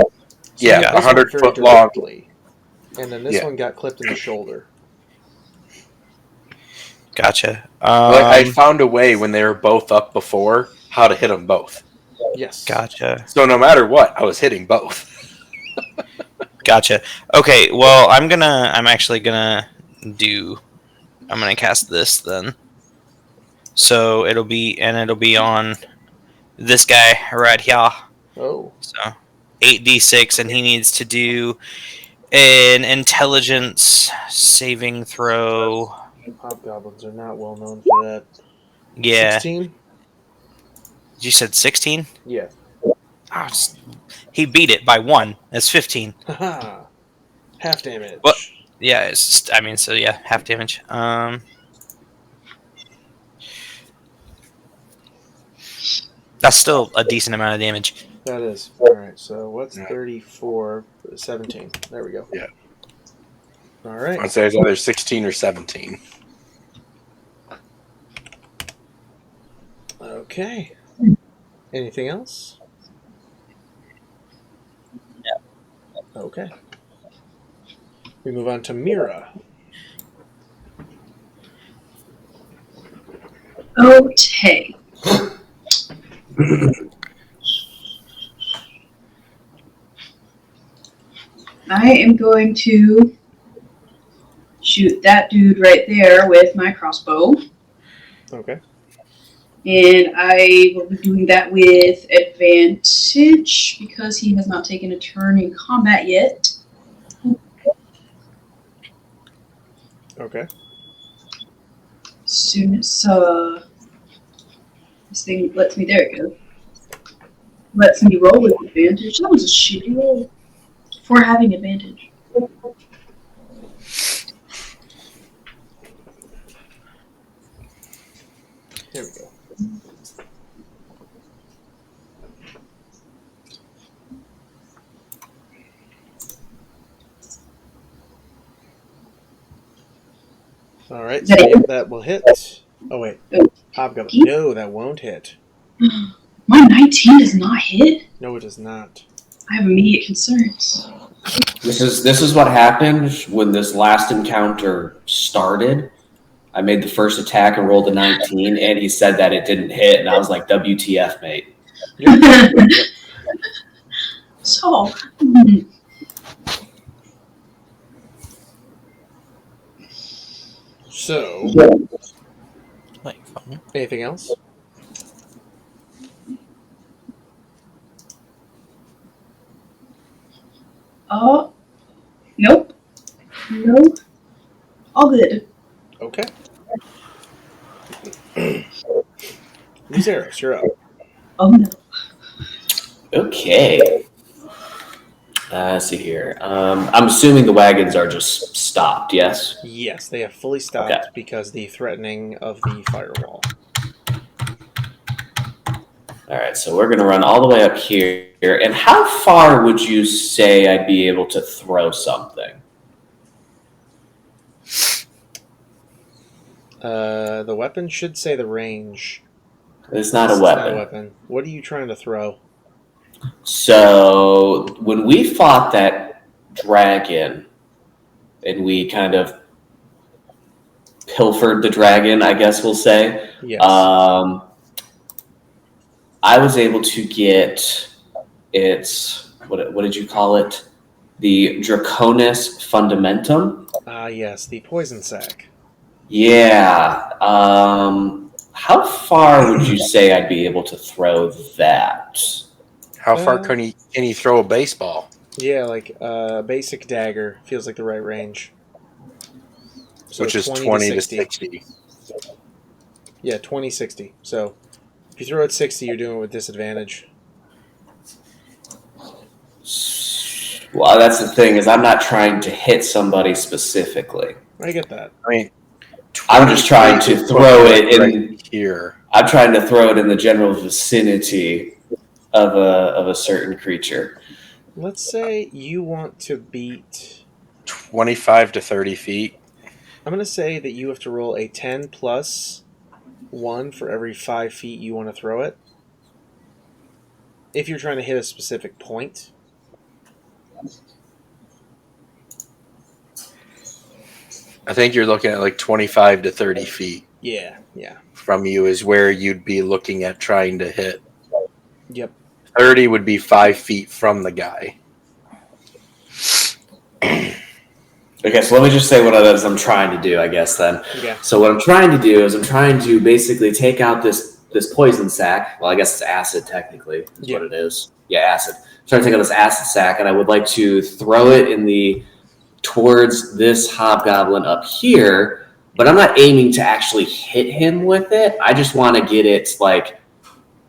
Yeah, this one 100 very foot long. directly. And then this one got clipped in the shoulder. Gotcha. I found a way when they were both up before how to hit them both. Yes. Gotcha. So no matter what, I was hitting both. Gotcha. Okay, well, I'm actually gonna cast this then. So it'll be on this guy right here. Oh. So 8d6, and he needs to do an intelligence saving throw. Hobgoblins are not well known for that. Yeah. 16? You said 16? Yeah. Oh, he beat it by 1. That's 15. Haha. Half damage. What? Yeah, half damage. That's still a decent amount of damage. That is. Alright, so what's 34? 17. There we go. Yeah. Alright. I'd say it's either 16 or 17. Okay. Anything else? Yeah. Okay. We move on to Mira. Okay. I am going to shoot that dude right there with my crossbow. Okay. And I will be doing that with advantage because he has not taken a turn in combat yet. Okay. As soon as this thing lets me, there it goes. Lets me roll with advantage. That was a shitty roll for having advantage. Here we go. All right, Is that it? that will hit. Oh wait, Oh. Hobgoblin. No, that won't hit. My 19 does not hit. No, it does not. I have immediate concerns. This is what happened when this last encounter started. I made the first attack and rolled a 19, and he said that it didn't hit, and I was like, WTF, mate. So, So, anything else? nope. Nope. All good. Okay. Zeros, you're up. Oh no. Okay. Let's see here. I'm assuming the wagons are just stopped, yes? Yes, they have fully stopped Okay. because the threatening of the firewall. All right, so we're going to run all the way up here. And how far would you say I'd be able to throw something? The weapon should say the range. It's not a It's weapon. not a weapon. What are you trying to throw? So when we fought that dragon and we kind of pilfered the dragon, I guess we'll say, Yes. I was able to get its, what did you call it? The Draconis Fundamentum. Yes, the poison sac. Yeah. How far would you say I'd be able to throw that? How far can he throw a baseball? Yeah, like basic dagger feels like the right range. So Which is 20 to 60. Yeah, 20, 60. So if you throw at 60, you're doing it with disadvantage. Well, that's the thing, is I'm not trying to hit somebody specifically. I get that. I mean, I'm just trying to throw it in here. I'm trying to throw it in the general vicinity of a certain creature. Let's say you want to beat. 25 to 30 feet. I'm going to say that you have to roll a 10 plus 1 for every 5 feet you want to throw it. If you're trying to hit a specific point. I think you're looking at like 25 to 30 feet Yeah. from you is where you'd be looking at trying to hit. Yep. 30 would be 5 feet from the guy. Okay, so let me just say what it is I'm trying to do, I guess, then. Okay. So what I'm trying to do is I'm trying to basically take out this poison sac. Well, I guess it's acid, technically, is what it is. Yeah, acid. I'm trying to take out this acid sac, and I would like to throw it towards this hobgoblin up here, but I'm not aiming to actually hit him with it. I just want to get it, like,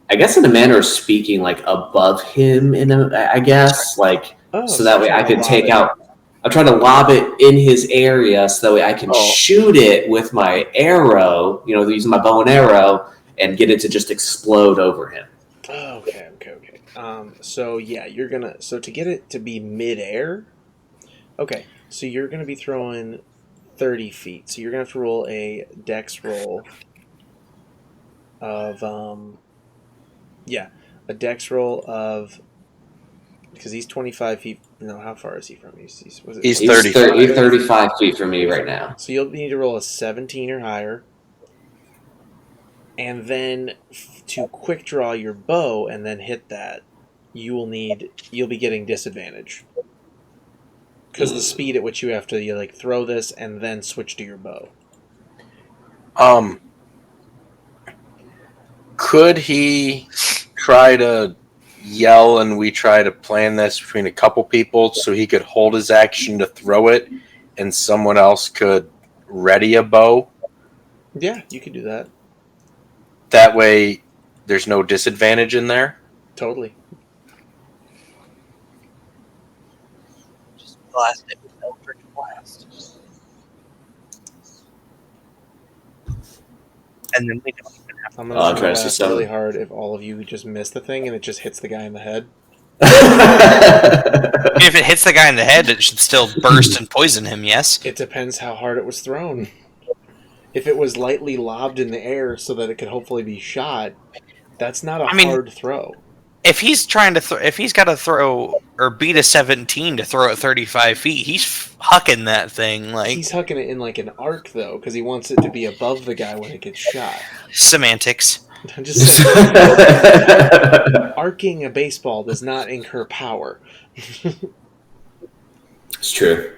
I guess in a manner of speaking, like, above him, I guess. Like, so that way I can take out... I'm trying to lob it in his area so that way I can shoot it with my arrow, using my bow and arrow, and get it to just explode over him. Okay. So yeah, you're gonna. So to get it to be midair. Okay. So you're gonna be throwing 30 feet. So you're gonna have to roll a dex roll of a dex roll of, because he's 25 feet. No, how far is he from you? He's 35 feet from me right now. So you'll need to roll a 17 or higher. And then to quick draw your bow and then hit that, you'll be getting disadvantage. Because the speed at which you have to throw this and then switch to your bow. Could he try to yell and we try to plan this between a couple people so he could hold his action to throw it and someone else could ready a bow? Yeah, you could do that. That way there's no disadvantage in there? Totally. Just blast it with Eldritch Blast. And then we don't even have I'm going to try laugh really hard if all of you just miss the thing and it just hits the guy in the head. If it hits the guy in the head, it should still burst and poison him, yes? It depends how hard it was thrown. If it was lightly lobbed in the air so that it could hopefully be shot, that's not a hard throw. If he's trying to if he's got to throw or beat a 17 to throw at 35 feet, he's hucking that thing like. He's hucking it in like an arc though, because he wants it to be above the guy when it gets shot. Semantics. I'm just saying, arcing a baseball does not incur power. It's true.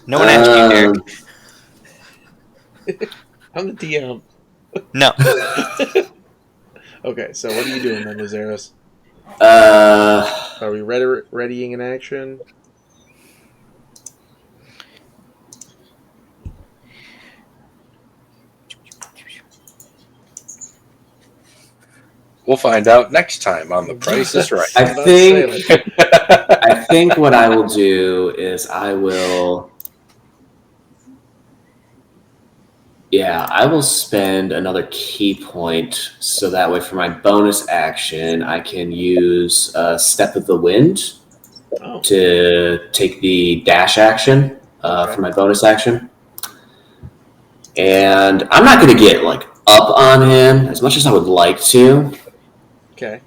No one asked you, Derek. I'm the DM. No. Okay, so what are you doing then, Lazaros? Are we readying an action? We'll find out next time on The Price is Right. I think what I will do is I will spend another key point so that way for my bonus action I can use Step of the Wind to take the dash action for my bonus action. And I'm not going to get up on him as much as I would like to. Okay.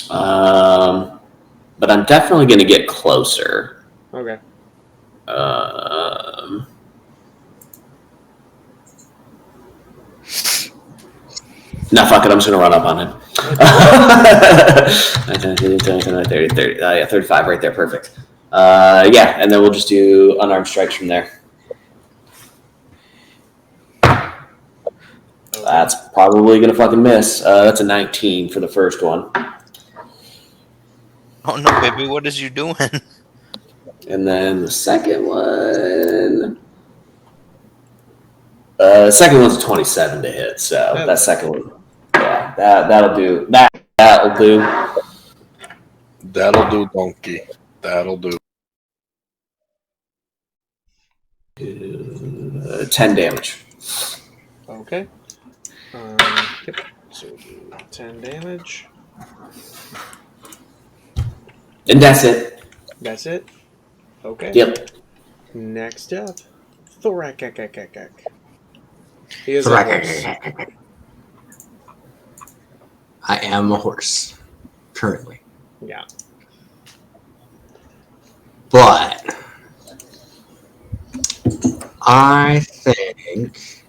But I'm definitely going to get closer. Okay. No, fuck it. I'm just going to run up on him. 30, 35 right there. Perfect. And then we'll just do unarmed strikes from there. That's probably going to fucking miss. That's a 19 for the first one. Oh no, baby, what is you doing? And then the second one... the second one's a 27 to hit, so that second one... Yeah, that'll do. That'll do. That'll do, donkey. That'll do. 10 damage. Okay. Yep. So we'll do 10 damage. And that's it. That's it? Okay. Yep. Next up, Thorak. He is a horse. I am a horse currently, Yeah. but I think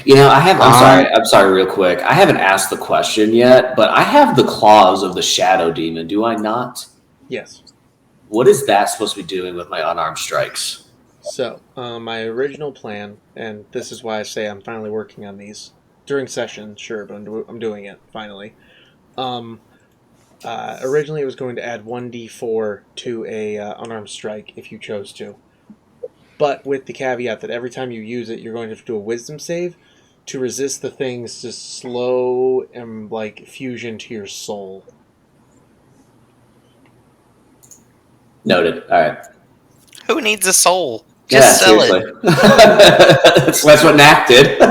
You know, I'm sorry, real quick. I haven't asked the question yet, but I have the claws of the shadow demon, do I not? Yes. What is that supposed to be doing with my unarmed strikes? So, my original plan, and this is why I say I'm finally working on these during session, sure, but I'm doing it finally. Originally, it was going to add 1d4 to a unarmed strike if you chose to, but with the caveat that every time you use it, you're going to have to do a Wisdom save to resist the thing's just slow and like fusion to your soul. Noted. All right. Who needs a soul? Just Yeah, sell it. seriously. That's what Knack did. All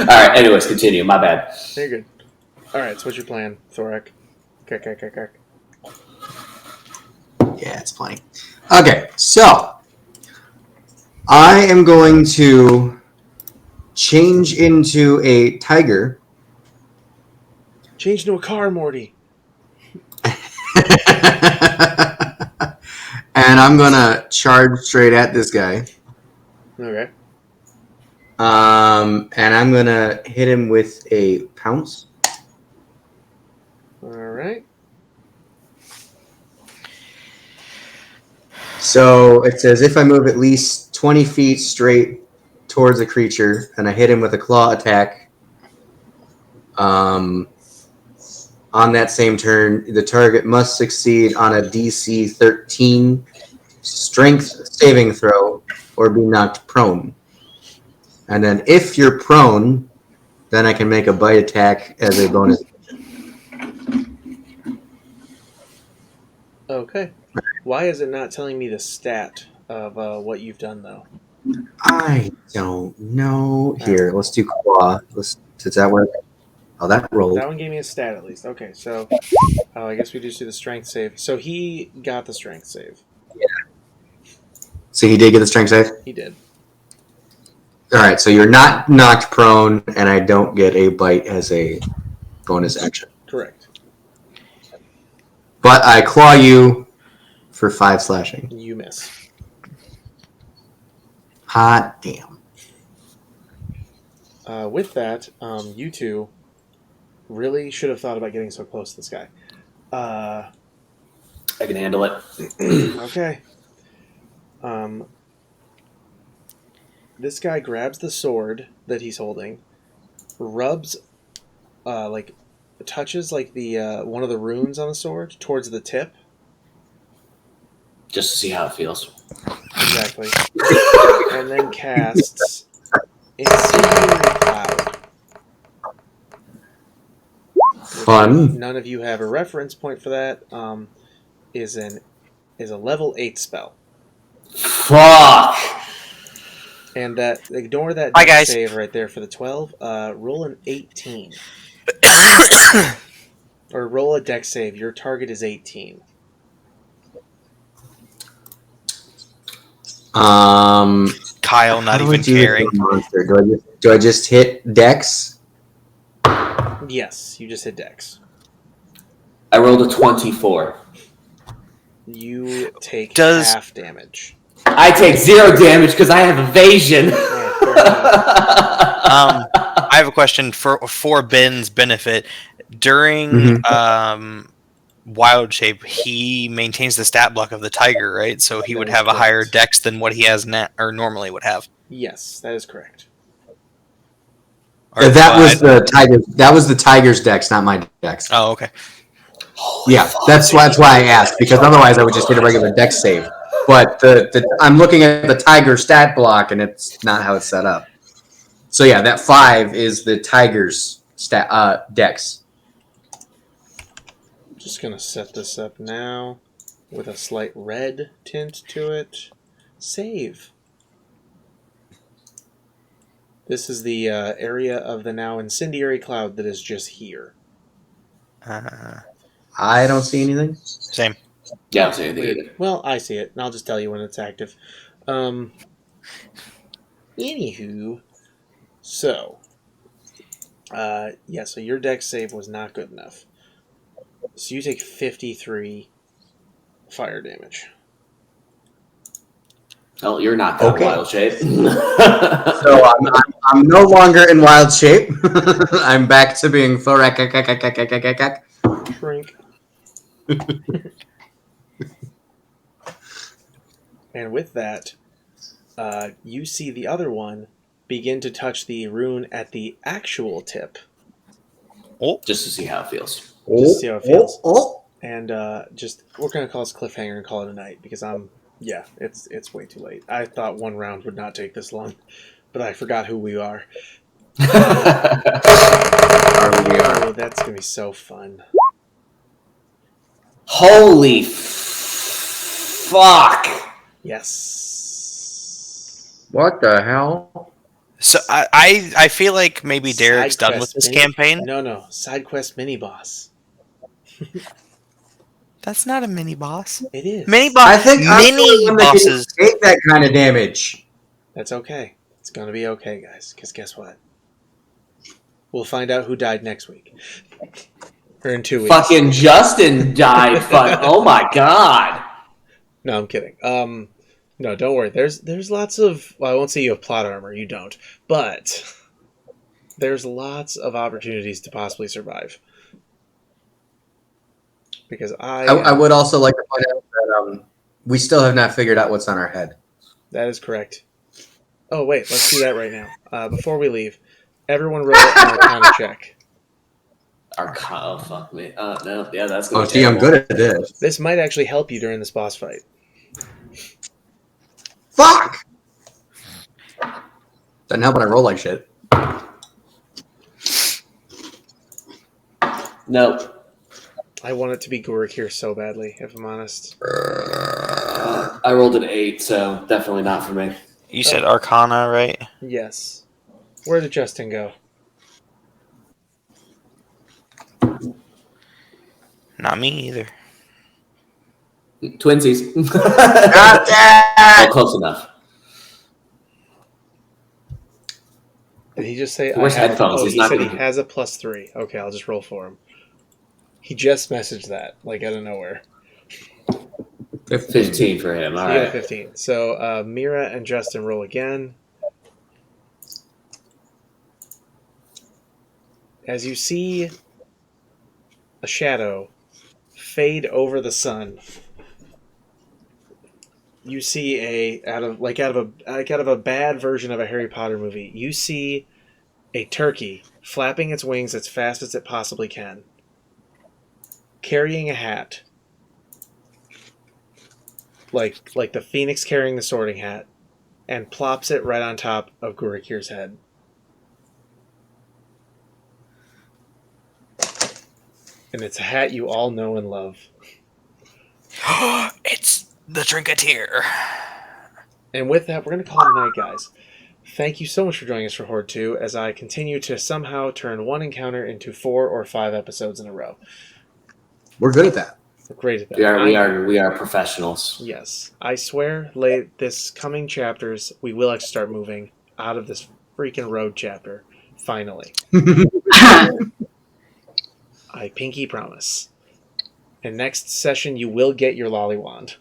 right. Anyways, continue. My bad. Very good. All right. So what's your plan, Thorak? yeah, it's plenty. Okay, so I am going to change into a tiger. Change into a car, Morty. And I'm gonna charge straight at this guy. Okay. And I'm gonna hit him with a pounce. All right. So it says if I move at least 20 feet straight towards a creature and I hit him with a claw attack, on that same turn, the target must succeed on a DC 13 strength saving throw or be knocked prone. And then if you're prone, then I can make a bite attack as a bonus. Okay. Why is it not telling me the stat of what you've done, though? I don't know. Here, let's do claw. Does that work? Oh, that rolled. That one gave me a stat at least. Okay, so I guess we just do the strength save. So he got the strength save. So he did get the strength save? He did. All right, so you're not knocked prone, and I don't get a bite as a bonus action. Correct. But I claw you for 5 slashing. You miss. Hot damn. With that, you two really should have thought about getting so close to this guy. I can handle it. Okay. This guy grabs the sword that he's holding, rubs, touches like the one of the runes on the sword towards the tip. Just to see how it feels. Exactly. And then casts Incendiary Cloud. Fun. None of you have a reference point for that. Is a level 8 spell. Fuck! And that ignore that Hi, dex guys. save right there for the 12. Roll an 18. Or roll a dex save. Your target is 18. Kyle not even caring. Monster? Do I just hit Dex? Yes, you just hit dex. I rolled a 24. You take Does- half damage. I take 0 damage because I have evasion. Alright, fair enough. I have a question for Ben's benefit. During Mhm. Wild Shape, he maintains the stat block of the tiger, right? So he That would is have a higher correct. dex than what he has now, or normally would have. Yes, that is correct. Or, That well, was the tiger. That was the tiger's Dex, not my Dex. Oh, okay. Yeah, that's why I asked, because otherwise I would just hit a regular Dex save. But I'm looking at the tiger stat block, and it's not how it's set up. So yeah, that 5 is the tiger's Dex. Just gonna set this up now with a slight red tint to it. Save. This is the area of the now incendiary cloud that is just here. I don't see anything. Same. Yeah, I don't see anything Weird. either. Well, I see it, and I'll just tell you when it's active. Anywho, so so your dex save was not good enough. So you take 53 fire damage. Oh, you're not that Okay. wild shape. So I'm no longer in wild shape. I'm back to being thorac. Shrink. And with that, you see the other one begin to touch the rune at the actual tip. Just to see how it feels. Just to see how it feels. Oh. And just we're gonna call this cliffhanger and call it a night because it's way too late. I thought one round would not take this long, but I forgot who we are. Oh, that's gonna be so fun. Holy fuck! Yes. What the hell? So I feel like maybe Derek's Side done quest with this mini- campaign. No. Side quest mini boss. That's not a mini boss. It is. Mini boss. I think I'm the Mini only one that can bosses. take that kind of damage. That's okay. It's gonna be okay, guys. Because guess what? We'll find out who died next week. Or in 2 weeks. Fucking Justin died. Fuck. Oh my god. No, I'm kidding. No, don't worry. There's lots of. Well, I won't say you have plot armor. You don't, but there's lots of opportunities to possibly survive. Because I would also like to point out that we still have not figured out what's on our head. That is correct. Oh wait, let's do that right now. Before we leave, everyone roll an Arcana check. Oh, fuck me. No. Yeah, that's Oh, going to see, I'm good at this. This might actually help you during this boss fight. Fuck! Doesn't help when I roll like shit. Nope. I want it to be Gurik here so badly, if I'm honest. I rolled an 8, so definitely not for me. You said Arcana, right? Yes. Where did Justin go? Not me either. Twinsies. God damn! Oh, close enough. Did he just say Where's headphones? Oh, He's he not said gonna- he has a +3. Okay, I'll just roll for him. He just messaged that, like out of nowhere. 15 for him. So All he got a right. 15. So Mira and Justin roll again. As you see a shadow fade over the sun, you see out of a bad version of a Harry Potter movie, you see a turkey flapping its wings as fast as it possibly can, carrying a hat, like the phoenix carrying the sorting hat, and plops it right on top of Gurikir's head. And it's a hat you all know and love. It's the trinkateer. And with that, we're going to call it a night, guys. Thank you so much for joining us for Hoard 2, as I continue to somehow turn one encounter into 4 or 5 episodes in a row. We're good at that. We're great at that. We are professionals. Yes. I swear, this coming chapters, we will actually start moving out of this freaking road chapter. Finally. I pinky promise. And next session, you will get your lolly wand.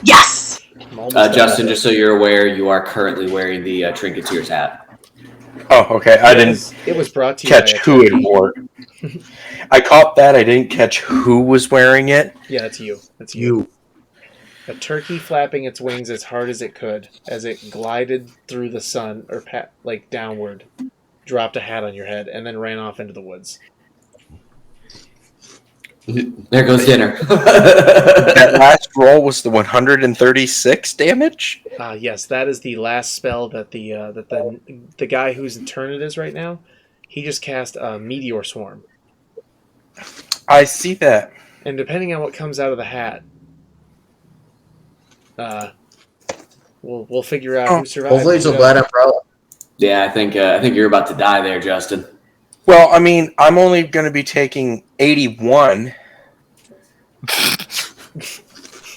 Yes! I'm almost done Justin, with it. just so you're aware, you are currently wearing the Trinkateer's hat. Oh, okay. I didn't It was brought to you catch by a who it turkey. wore. I caught that. I didn't catch who was wearing it. Yeah, it's you. It's you. A turkey flapping its wings as hard as it could as it glided through the sun, or downward, dropped a hat on your head, and then ran off into the woods. There goes dinner. That last roll was the 136 damage. Yes, that is the last spell that the guy whose turn it is right now. He just cast a meteor swarm, I see that. and depending on what comes out of the hat, we'll figure out who survives. Hopefully it's a who black doesn't. umbrella. Yeah, I think you're about to die there, Justin. Well, I mean, I'm only going to be taking 81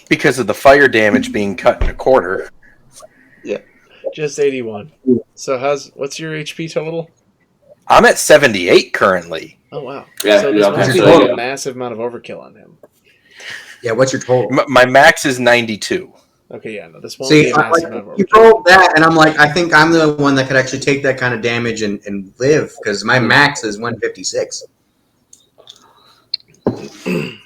because of the fire damage being cut in a quarter. Just 81. So what's your HP total? I'm at 78 currently. Oh wow. Yeah, So this yeah, must okay. be like a massive amount of overkill on him. Yeah, what's your total? My max is 92. Okay, yeah, no, this won't See, be a massive amount of you overkill. rolled that, and I'm like, I think I'm the one that could actually take that kind of damage and live because my max is 156. I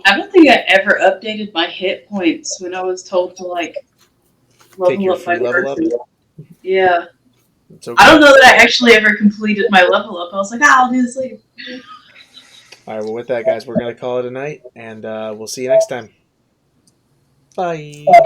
don't think I ever updated my hit points when I was told to like Take level your up my free level up. person. Yeah. It's okay. I don't know that I actually ever completed my level up. I was like, I'll do this later. All right, well, with that, guys, we're going to call it a night, and we'll see you next time. Bye. Bye.